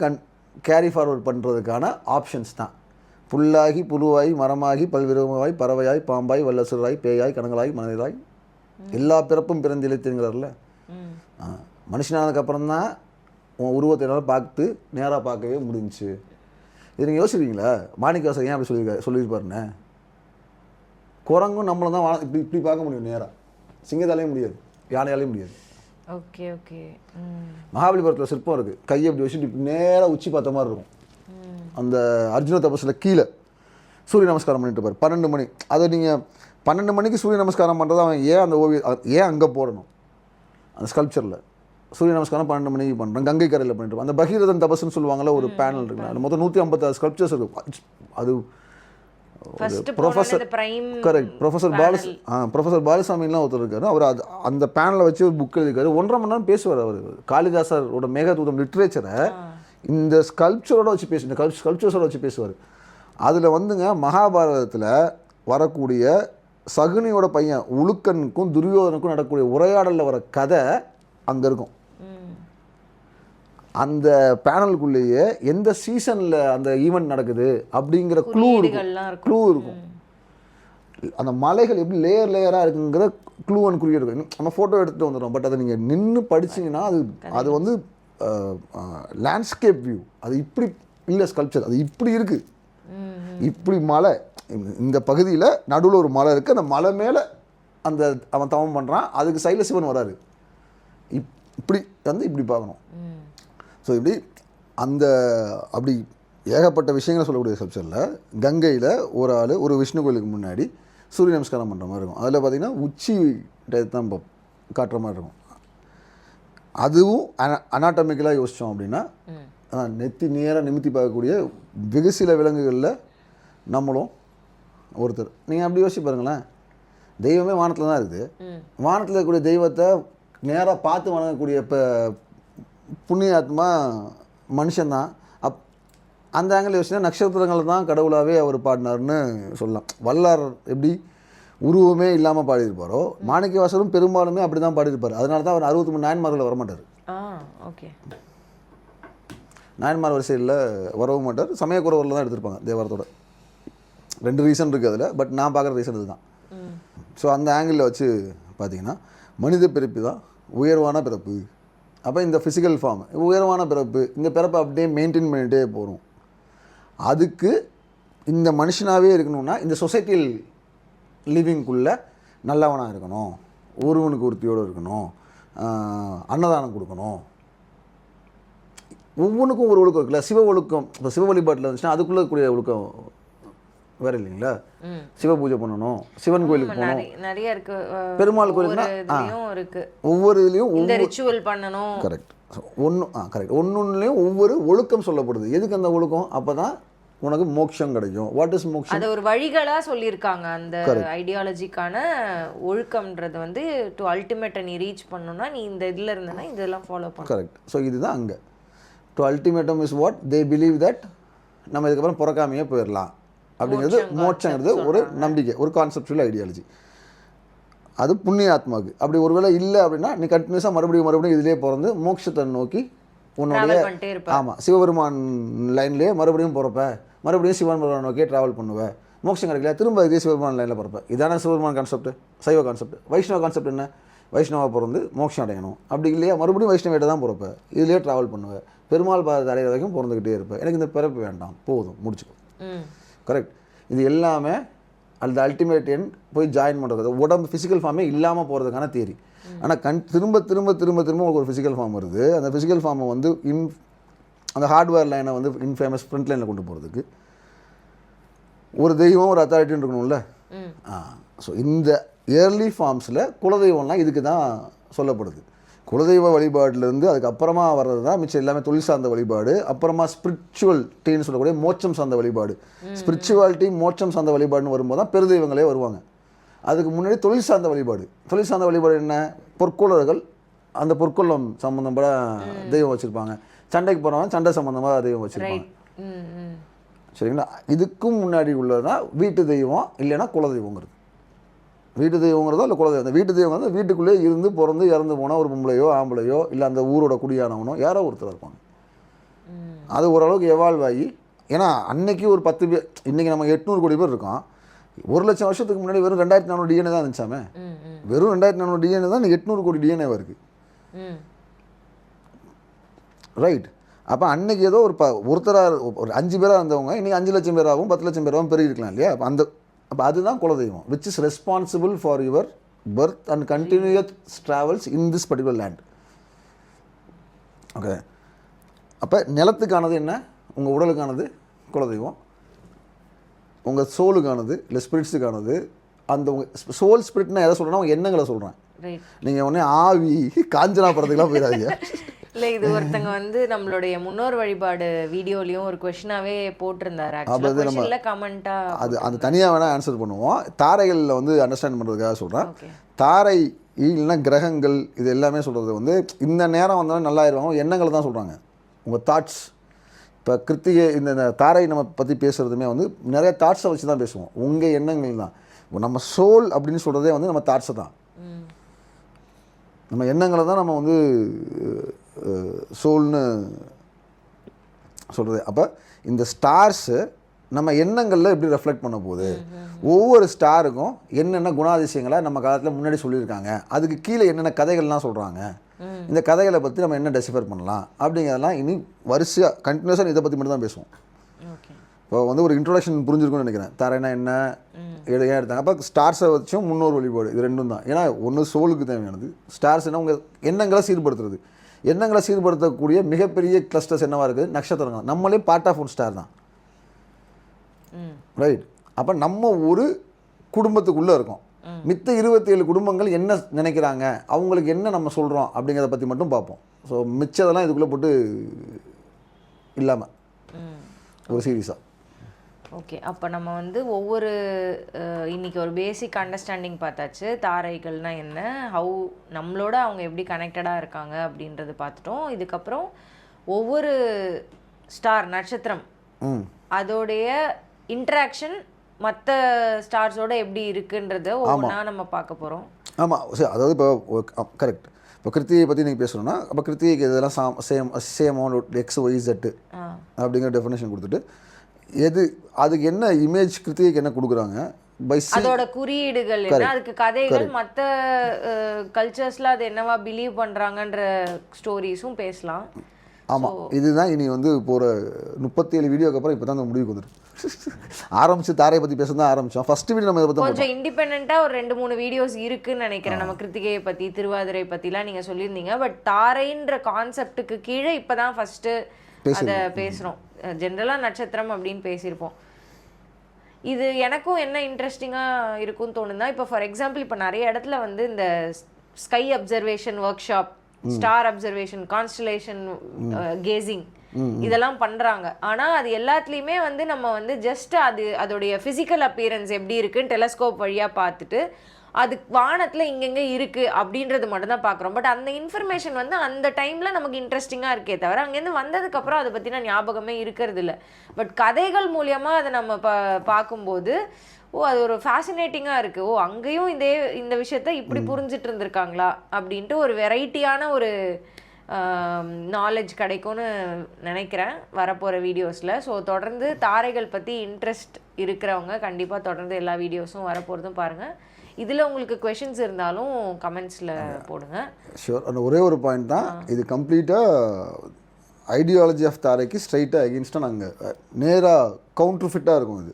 கேரி ஃபார்வர்ட் பண்ணுறதுக்கான ஆப்ஷன்ஸ் தான். புல்லாகி, புழுவாய், மரமாகி, பல்விருவமாய், பறவையாய், பாம்பாய், வல்லசுராய், பேயாய், கணங்களாய், மனிதராய், எல்லா பிறப்பும் பிறந்திழைத்துங்கிறார்ல. மனுஷனானதுக்கப்புறம் தான் உன் உருவத்தை என்னால் பார்த்து நேராக பார்க்கவே முடிஞ்சிச்சு. இது நீங்கள் யோசிக்கிறீங்களா? மாணிக்கவாசகர் ஏன் அப்படி சொல்லியிருப்பாருன்னு? குரங்கும் நம்மளை தான் இப்படி பார்க்க முடியும் நேராக, சிங்கத்தாலேயும் முடியாது, யானையாலேயும் முடியாது. Okay okay. மகாபலிபுரத்தில் சிற்பம் இருக்குது, கையை இப்படி வச்சுட்டு இப்படி நேராக உச்சி பார்த்த மாதிரி இருக்கும். அந்த அர்ஜுன தபஸில் கீழே சூரிய நமஸ்காரம் பண்ணிட்டு இருப்பார் 12 மணி. அதை நீங்கள் 12 மணிக்கு சூரிய நமஸ்காரம் பண்ணுறது அவன் ஏன் அந்த ஏன் அங்கே போடணும்? அந்த ஸ்கல்ப்சரில் சூரிய நமஸ்காரம் 12 மணிக்கு பண்ணுறோம். கங்கை கரையில் பண்ணிட்டு இருப்போம். அந்த பகீரதன் தபஸ்ன்னு சொல்லுவாங்கள்ல, ஒரு பேனல் இருக்குல்ல, அது மொத்தம் 156 ஸ்கல்ப்சர்ஸ் இருக்கும். அது ப்ரொஃபஸர், கரெக்ட், ப்ரொஃபஸர் பாலசாமிலாம் ஒருத்தர் இருக்காரு. அவர் அந்த பேனலில் வச்சு ஒரு புக் எழுதிக்காரு. 1.5 மணி நேரம் பேசுவார். அவர் காளிதாசரோட மேகதூதம் லிட்ரேச்சரை இந்த ஸ்கல்ப்சரோட வச்சு இந்த ஸ்கல்ப்சர்ஸோட வச்சு பேசுவார். அதில் வந்துங்க மகாபாரதத்தில் வரக்கூடிய சகுனியோட பையன் உலுக்கனுக்கும் துரியோதனுக்கும் நடக்கக்கூடிய உரையாடலில் வர கதை அங்கே இருக்கும். அந்த பேனலுக்குள்ளேயே எந்த சீசனில் அந்த ஈவெண்ட் நடக்குது அப்படிங்கிற க்ளூ இருக்கும். அந்த மலைகள் எப்படி லேயராக இருக்குங்கிற க்ளூ அண்ட் குறியீடு இருக்கும். நம்ம ஃபோட்டோ எடுத்துகிட்டு வந்துடும். பட் அதை நீங்கள் நின்று படிச்சிங்கன்னா அது வந்து லேண்ட்ஸ்கேப் வியூ. அது இப்படி இல்லை ஸ்கல்ப்சர், அது இப்படி இருக்குது. இப்படி மலை, இந்த பகுதியில் நடுவில் ஒரு மலை இருக்குது. அந்த மலை மேலே அவன் தவம் பண்ணுறான். அதுக்கு சைடில் சிவன் வராரு. இப்படி வந்து இப்படி பார்க்கணும். ஸோ இப்படி அப்படி ஏகப்பட்ட விஷயங்களை சொல்லக்கூடிய ஸ்கல்ப்சரில் கங்கையில் ஒரு ஆள் ஒரு விஷ்ணு கோயிலுக்கு முன்னாடி சூரிய நமஸ்காரம் பண்ணுற மாதிரி இருக்கும். அதில் பார்த்திங்கன்னா உச்சி தான் காட்டுற மாதிரி இருக்கும். அதுவும் அனாட்டமிக்கலாக யோசித்தோம் அப்படின்னா நெத்தி நேராக நிமித்தி பார்க்கக்கூடிய வெகு சில விலங்குகளில் நம்மளும் ஒருத்தர். நீங்கள் அப்படி யோசிச்சு பாருங்களேன், தெய்வமே வானத்தில் தான் இருக்குது. வானத்தில் இருக்கக்கூடிய தெய்வத்தை நேராக பார்த்து வணங்கக்கூடிய இப்போ புண்ணியாத்மா மனுஷன்தான். அந்த ஆங்கிள் யோசிச்சா நட்சத்திரங்கள் தான் கடவுளாகவே அவர் பாடினார்னு சொல்லலாம். வல்லார் எப்படி உருவமே இல்லாமல் பாடியிருப்பாரோ, மாணிக்கவாசரும் பெரும்பாலுமே அப்படி தான் பாடியிருப்பார். அதனால தான் அவர் 63 நாயன்மார்களில் வரமாட்டார். ஓகே, நாயன்மார் வரிசையில் வரவும் மாட்டார். சமயக்குறவரில் தான் எடுத்திருப்பாங்க தேவாரத்தோட. 2 ரீசன் இருக்குது அதில். பட் நான் பார்க்குற ரீசன் இதுதான். ஸோ அந்த ஆங்கிளில் வச்சு பார்த்தீங்கன்னா மனித பிறப்பு தான் உயர்வான பிறப்பு. அப்போ இந்த ஃபிசிக்கல் ஃபார்ம் உயர்வான பிறப்பு, இந்த பிறப்பை அப்படியே மெயின்டைன் பண்ணிகிட்டே போகிறோம். அதுக்கு இந்த மனுஷனாகவே இருக்கணும்னா இந்த சொசைட்டியல் லிவிங்குள்ளே நல்லவனாக இருக்கணும், ஒருவனுக்கு ஒருத்தியோடு இருக்கணும், அன்னதானம் கொடுக்கணும். ஒவ்வொன்றுக்கும் ஒரு ஒழுக்கம் இருக்குல்ல. சிவ ஒழுக்கம் இப்போ சிவ வழிபாட்டில் இருந்துச்சுன்னா அதுக்குள்ளே கூடிய ஒழுக்கம் வேறு இல்லைங்களா? சிவ பூஜை பண்ணணும், சிவன் கோயிலுக்கு போகணும், நிறைய இருக்கு. பெருமாள் கோயிலுக்குன்னா ஒவ்வொரு இதுலேயும் ரிச்சுவல் பண்ணணும். கரெக்ட். கரெக்ட். ஒன்னொன்னுலேயும் ஒவ்வொரு ஒழுக்கம் சொல்லப்படுது. எதுக்கு அந்த ஒழுக்கம்? அப்போ தான் உனக்கு மோட்சம் கிடைக்கும். வாட் இஸ் மோட்சம்? அது ஒரு வழிகளாக சொல்லியிருக்காங்க. அந்த ஐடியாலஜிக்கான ஒழுக்கம்ன்றது வந்து டு அல்டிமேட்டை நீ ரீச் பண்ணணும்னா நீ இந்த இதில் இருந்தனா இதெல்லாம் ஃபாலோ பண்ண. கரெக்ட். ஸோ இதுதான் அங்கே to ultimatum is what they believe that நம்ம இதுக்கப்புறம் பிறக்காமையே போயிடலாம் அப்படிங்கிறது மோட்சங்கிறது ஒரு நம்பிக்கை, ஒரு கான்செப்டுவல் ஐடியாலஜி. அது புண்ணிய ஆத்மாவுக்கு. அப்படி ஒருவேளை இல்லை அப்படின்னா நீ கண்டினியூஸாக மறுபடியும் இதிலே பிறந்து மோட்சத்தை நோக்கி உன்னுடைய சிவபெருமான் லைன்லேயே மறுபடியும் போகிறப்ப மறுபடியும் சிவபெருமான் நோக்கியே ட்ராவல் பண்ணுவேன். மோட்சம் கிடைக்கல, திரும்ப இதே சிவபெருமான் லைனில் பிறப்பேன். இதான சிவபெருமான் கான்செப்ட், சைவ கான்செப்ட். வைஷ்ணவ கான்செப்ட் என்ன? வைஷ்ணவா பிறந்து மோட்சம் அடையணும். அப்படி இல்லையா மறுபடியும் வைஷ்ணவிட்ட தான் பிறப்பேன், இதுலேயே ட்ராவல் பண்ணுவேன், பெருமாள் பாதத்தை அடையிற வரைக்கும் பிறந்துக்கிட்டே இருப்பேன், எனக்கு இந்த பிறப்பு வேண்டாம், போதும், முடிச்சுக்கோ. கரெக்ட். இது எல்லாமே அந்த அல்டிமேட் எண்ட் போய் ஜாயின் பண்ணுறது, உடம்பு ஃபிசிக்கல் ஃபார்மே இல்லாமல் போகிறதுக்கான தியரி. ஆனால் திரும்ப திரும்ப திரும்ப திரும்ப உங்களுக்கு ஒரு ஃபிசிக்கல் ஃபார்ம் வருது. அந்த ஃபிசிக்கல் ஃபார்மை வந்து அந்த ஹார்ட்வேர் லைனை வந்து இன்ஃபேமஸ் ஃப்ரண்ட் லைனில் கொண்டு போகிறதுக்கு ஒரு தெய்வம், ஒரு அத்தாரிட்டின்னு இருக்கணும்ல. ஸோ இந்த இயர்லி ஃபார்ம்ஸில் குலதெய்வம்லாம் இதுக்கு தான் சொல்லப்படுது. குலதெய்வ வழிபாடுலேருந்து அதுக்கப்புறமா வர்றது தான் மிச்சம் எல்லாமே தொழில் சார்ந்த வழிபாடு. அப்புறமா ஸ்பிரிச்சுவல்ட்டின்னு சொல்லக்கூடிய மோட்சம் சார்ந்த வழிபாடு. ஸ்பிரிச்சுவாலிட்டி மோட்சம் சார்ந்த வழிபாடுன்னு வரும்போது தான் பெருதெய்வங்களே வருவாங்க. அதுக்கு முன்னாடி தொழில் சார்ந்த வழிபாடு. தொழில் சார்ந்த வழிபாடு என்ன? பொற்கொள்ளர்கள், அந்த பொற்கொள்ளம் சம்மந்தப்பட தெய்வம் வச்சுருப்பாங்க. சண்டைக்கு போகிறவங்க சண்டை சம்மந்தமாக தெய்வம் வச்சுருப்பாங்க. சரிங்களா? இதுக்கும் முன்னாடி உள்ளதுதான் வீட்டு தெய்வம், இல்லைன்னா குலதெய்வங்கிறது. வீட்டு தெய்வங்கிறதோ இல்லை குலதெய்வம். அந்த வீட்டு தெய்வம் வந்து வீட்டுக்குள்ளே இருந்து பிறந்து இறந்து போனால் ஒரு பொம்பளையோ ஆம்பளையோ இல்லை அந்த ஊரோட குடியானவனோ யாரோ ஒருத்தர் இருப்பாங்க. அது ஓரளவுக்கு எவால்வ் ஆகி, ஏன்னா அன்னைக்கு ஒரு 10 பேர், இன்றைக்கி நம்ம 800 கோடி பேர் இருக்கோம். 1,00,000 வருஷத்துக்கு முன்னாடி வெறும் 2400 டிஎன்ஏ தான் இருந்துச்சாமே. வெறும் 2400 டிஎன்ஏ தான் 800 கோடி டிஎன்ஏவாக இருக்குது. ரைட். அப்போ அன்னைக்கு ஏதோ ஒருத்தராக ஒரு 5 பேராக இருந்தவங்க இன்றைக்கி 5 லட்சம் பேராகவும் 10 லட்சம் பேராகவும் பெருகி இருக்கலாம் இல்லையா? அப்போ அதுதான் குலதெய்வம், which is responsible for your birth and continues travels in this particular land. Okay. அப்போ நிலத்துக்கானது என்ன? உங்கள் உடலுக்கானது குலதெய்வம். உங்கள் சோலுக்கானது இல்லை ஸ்பிரிட்ஸுக்கானது அந்த உங்கள் சோல் ஸ்பிரிட்னா எதை சொல்கிறேன்னா உங்கள் எண்ணங்களை சொல்கிறேன். நீங்கள் உடனே ஆவி காஞ்சனா படத்துக்குலாம் போயிடாதீங்க. இல்லை, இது ஒருத்தங்க வந்து நம்மளுடைய முன்னோர் வழிபாடு வீடியோலையும் ஒரு கொஷினாவே போட்டிருந்தாரு. ஆக்சுவலாக கமெண்ட்டாக அது தனியாக வேணால் ஆன்சர் பண்ணுவோம். தாரைகளில் வந்து அண்டர்ஸ்டாண்ட் பண்ணுறதுக்காக சொல்கிறேன். தாரை இல்லைன்னா கிரகங்கள் இது எல்லாமே சொல்கிறது வந்து இந்த நேரம் வந்தாலும் நல்லா இருவாங்க எண்ணங்களை தான் சொல்கிறாங்க. உங்கள் தாட்ஸ். இப்போ கிருத்திகை இந்த தாரை நம்ம பற்றி பேசுகிறதுமே வந்து நிறைய தாட்ஸை வச்சு தான் பேசுவோம். உங்கள் எண்ணங்கள் தான். நம்ம சோல் அப்படின்னு சொல்கிறதே வந்து நம்ம தாட்ஸை தான், நம்ம எண்ணங்களை தான் நம்ம வந்து சோல்னு சொல்கிறது. அப்போ இந்த ஸ்டார்ஸு நம்ம எண்ணங்களில் எப்படி ரெஃப்ளெக்ட் பண்ண போகுது, ஒவ்வொரு ஸ்டாருக்கும் என்னென்ன குணாதிசயங்களை நம்ம காலத்தில் முன்னாடி சொல்லியிருக்காங்க, அதுக்கு கீழே என்னென்ன கதைகள்லாம் சொல்கிறாங்க, இந்த கதைகளை பற்றி நம்ம என்ன டெசிஃபர் பண்ணலாம் அப்படிங்கிறதெல்லாம் இனி வரிசையாக கண்டினியூஸாக இதை பற்றி மட்டும் தான் பேசுவோம். இப்போ வந்து ஒரு இன்ட்ரோடக்ஷன் புரிஞ்சிருக்கும்னு நினைக்கிறேன். தரேன்னா என்ன ஏன் எடுத்தாங்க. அப்போ ஸ்டார்ஸை வச்சும் முன்னோர் வழிபாடு இது ரெண்டும் தான். ஏன்னா ஒன்று சோலுக்கு தேவையானது, ஸ்டார்ஸ்னால் உங்கள் எண்ணங்களை சீர்படுத்துறது. எண்ணங்களை சீர்படுத்தக்கூடிய மிகப்பெரிய கிளஸ்டர்ஸ் என்னவாக இருக்குது? நட்சத்திரங்கள். நம்மளே பார்ட் ஆஃப் ஒன் ஸ்டார் தான். ரைட். அப்போ நம்ம ஒரு குடும்பத்துக்குள்ளே இருக்கோம். மித்த 27 குடும்பங்கள் என்ன நினைக்கிறாங்க, அவங்களுக்கு என்ன நம்ம சொல்கிறோம் அப்படிங்கிறத பற்றி மட்டும் பார்ப்போம். ஸோ மிச்சதெல்லாம் இதுக்குள்ளே போட்டு இல்லாமல் ஒரு சீரியஸாக. ஓகே. அப்போ நம்ம வந்து ஒவ்வொரு இன்றைக்கி ஒரு பேசிக் அண்டர்ஸ்டாண்டிங் பார்த்தாச்சு. தாரைகள்னால் என்ன, ஹவு நம்மளோட அவங்க எப்படி கனெக்டடாக இருக்காங்க அப்படின்றது பார்த்துட்டோம். இதுக்கப்புறம் ஒவ்வொரு ஸ்டார் நட்சத்திரம் அதோடைய இன்ட்ராக்ஷன் மற்ற ஸ்டார்ஸோட எப்படி இருக்குன்றத ஒவ்வொன்றா நம்ம பார்க்க போகிறோம். ஆமாம். சரி, அதாவது இப்போ கரெக்ட். இப்போ கிருத்திகை பற்றி நீங்கள் பேசணும்னா அப்போ கிருத்திகைக்கு இதெல்லாம் சேம் எக்ஸ் ஒய் Z அப்படிங்கிற டெஃபினேஷன் கொடுத்துட்டு எது அதுக்கு என்ன இமேஜ் கிருத்திகைக்கு என்ன கொடுக்குறாங்க, அதோட குறியீடுகள் என்ன, அதுக்கு கதைகள், மற்ற கல்ச்சர்ஸில் அது என்னவா பிலீவ் பண்ணுறாங்கன்ற ஸ்டோரிஸும் பேசலாம். ஆமாம். இதுதான் இனி வந்து இப்போ ஒரு 37 வீடியோக்கு அப்புறம் இப்போ தான் அந்த முடிவுக்கு வந்துடும். ஆரம்பிச்சு தாரையை பற்றி பேச தான் ஆரம்பித்தோம். ஃபர்ஸ்ட் வீடியோ நம்ம இதை பற்றி கொஞ்சம் இண்டிபெண்ட்டாக ஒரு 2-3 வீடியோஸ் இருக்குன்னு நினைக்கிறேன். நம்ம கிருத்திகையை பற்றி திருவாதிரை பற்றிலாம் நீங்கள் சொல்லியிருந்தீங்க. பட் தாரைன்ற கான்செப்டுக்கு கீழே இப்போ தான் ஃபஸ்ட்டு அதை பேசுகிறோம். ஜென்ரலாக நட்சத்திரம் அப்படின்னு பேசியிருப்போம். இது எனக்கும் என்ன இன்ட்ரெஸ்டிங்காக இருக்கும்னு தோணுதுன்னா, இப்போ ஃபார் எக்ஸாம்பிள் இப்போ நிறைய இடத்துல வந்து இந்த sky observation workshop, star observation, constellation gazing இதெல்லாம் பண்றாங்க. ஆனா அது எல்லாத்துலயுமே வந்து நம்ம வந்து ஜஸ்ட் அதோடைய பிசிக்கல் அப்பியரன்ஸ் எப்படி இருக்குன்னு டெலஸ்கோப் வழியா பார்த்துட்டு அது வானத்துல இங்கெங்க இருக்கு அப்படின்றது மட்டும் தான் பார்க்குறோம். பட் அந்த இன்ஃபர்மேஷன் வந்து அந்த டைம்ல நமக்கு இன்ட்ரெஸ்டிங்காக இருக்கே தவிர அங்கேருந்து வந்ததுக்கு அப்புறம் அதை பற்றின ஞாபகமே இருக்கிறது இல்லை. பட் கதைகள் மூலியமா அதை நம்ம பார்க்கும்போது அது ஒரு ஃபேசினேட்டிங்காக இருக்குது. அங்கேயும் இந்த விஷயத்த இப்படி புரிஞ்சிட்டு இருந்திருக்காங்களா அப்படின்ட்டு ஒரு வெரைட்டியான ஒரு நாலேஜ் கிடைக்கும்னு நினைக்கிறேன் வரப்போகிற வீடியோஸில். ஸோ தொடர்ந்து தாரைகள் பற்றி இன்ட்ரெஸ்ட் இருக்கிறவங்க கண்டிப்பாக தொடர்ந்து எல்லா வீடியோஸும் வரப்போகிறதும் பாருங்கள். இதில் உங்களுக்கு கொஷின்ஸ் இருந்தாலும் கமெண்ட்ஸில் போடுங்க. ஷூர். அந்த ஒரே ஒரு பாயிண்ட் தான், இது கம்ப்ளீட்டாக ஐடியாலஜி ஆஃப் தாரைக்கு ஸ்ட்ரைட்டாக எகென்ஸ்டாக நாங்கள் நேராக கவுண்டர் ஃபிட்டாக இருக்கும். இது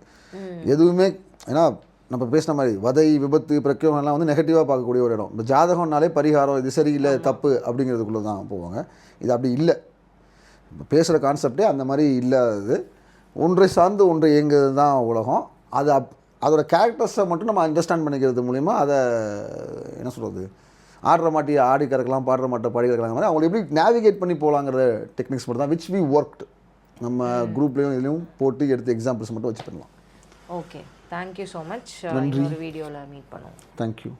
எதுவுமே ஏன்னா நம்ம பேசின மாதிரி வதை விபத்து பிரக்கிரமம்லாம் வந்து நெகட்டிவாக பார்க்கக்கூடிய ஒரு இடம். இப்போ ஜாதகம்னாலே பரிகாரம், இது சரியில்லை தப்பு அப்படிங்கிறதுக்குள்ளே தான் போவாங்க. இது அப்படி இல்லை. இப்போ பேசுகிற கான்செப்டே அந்த மாதிரி இல்லாதது. ஒன்றை சார்ந்து ஒன்றை இயங்குறது தான் உலகம். அது அதோட கேரக்டர்ஸை மட்டும் நம்ம அண்டர்ஸ்டாண்ட் பண்ணிக்கிறது மூலிமா அதை என்ன சொல்கிறது, ஆடுற மாட்டி ஆடி கறக்கலாம், பாடுற மாட்டை பாடி கறக்கலாம் மாதிரி அவங்களை எப்படி நேவிகேட் பண்ணி போகலாங்கிற டெக்னிக்ஸ் மட்டும் தான் விச் வி ஒர்க்ட். நம்ம குரூப்லேயும் இதுலேயும் போட்டு எடுத்து எக்ஸாம்பிள்ஸ் மட்டும் வச்சு பண்ணலாம். Okay, thank you so much. இன்னொரு வீடியோவில் மீட் பண்ணுவோம். தேங்க்யூ.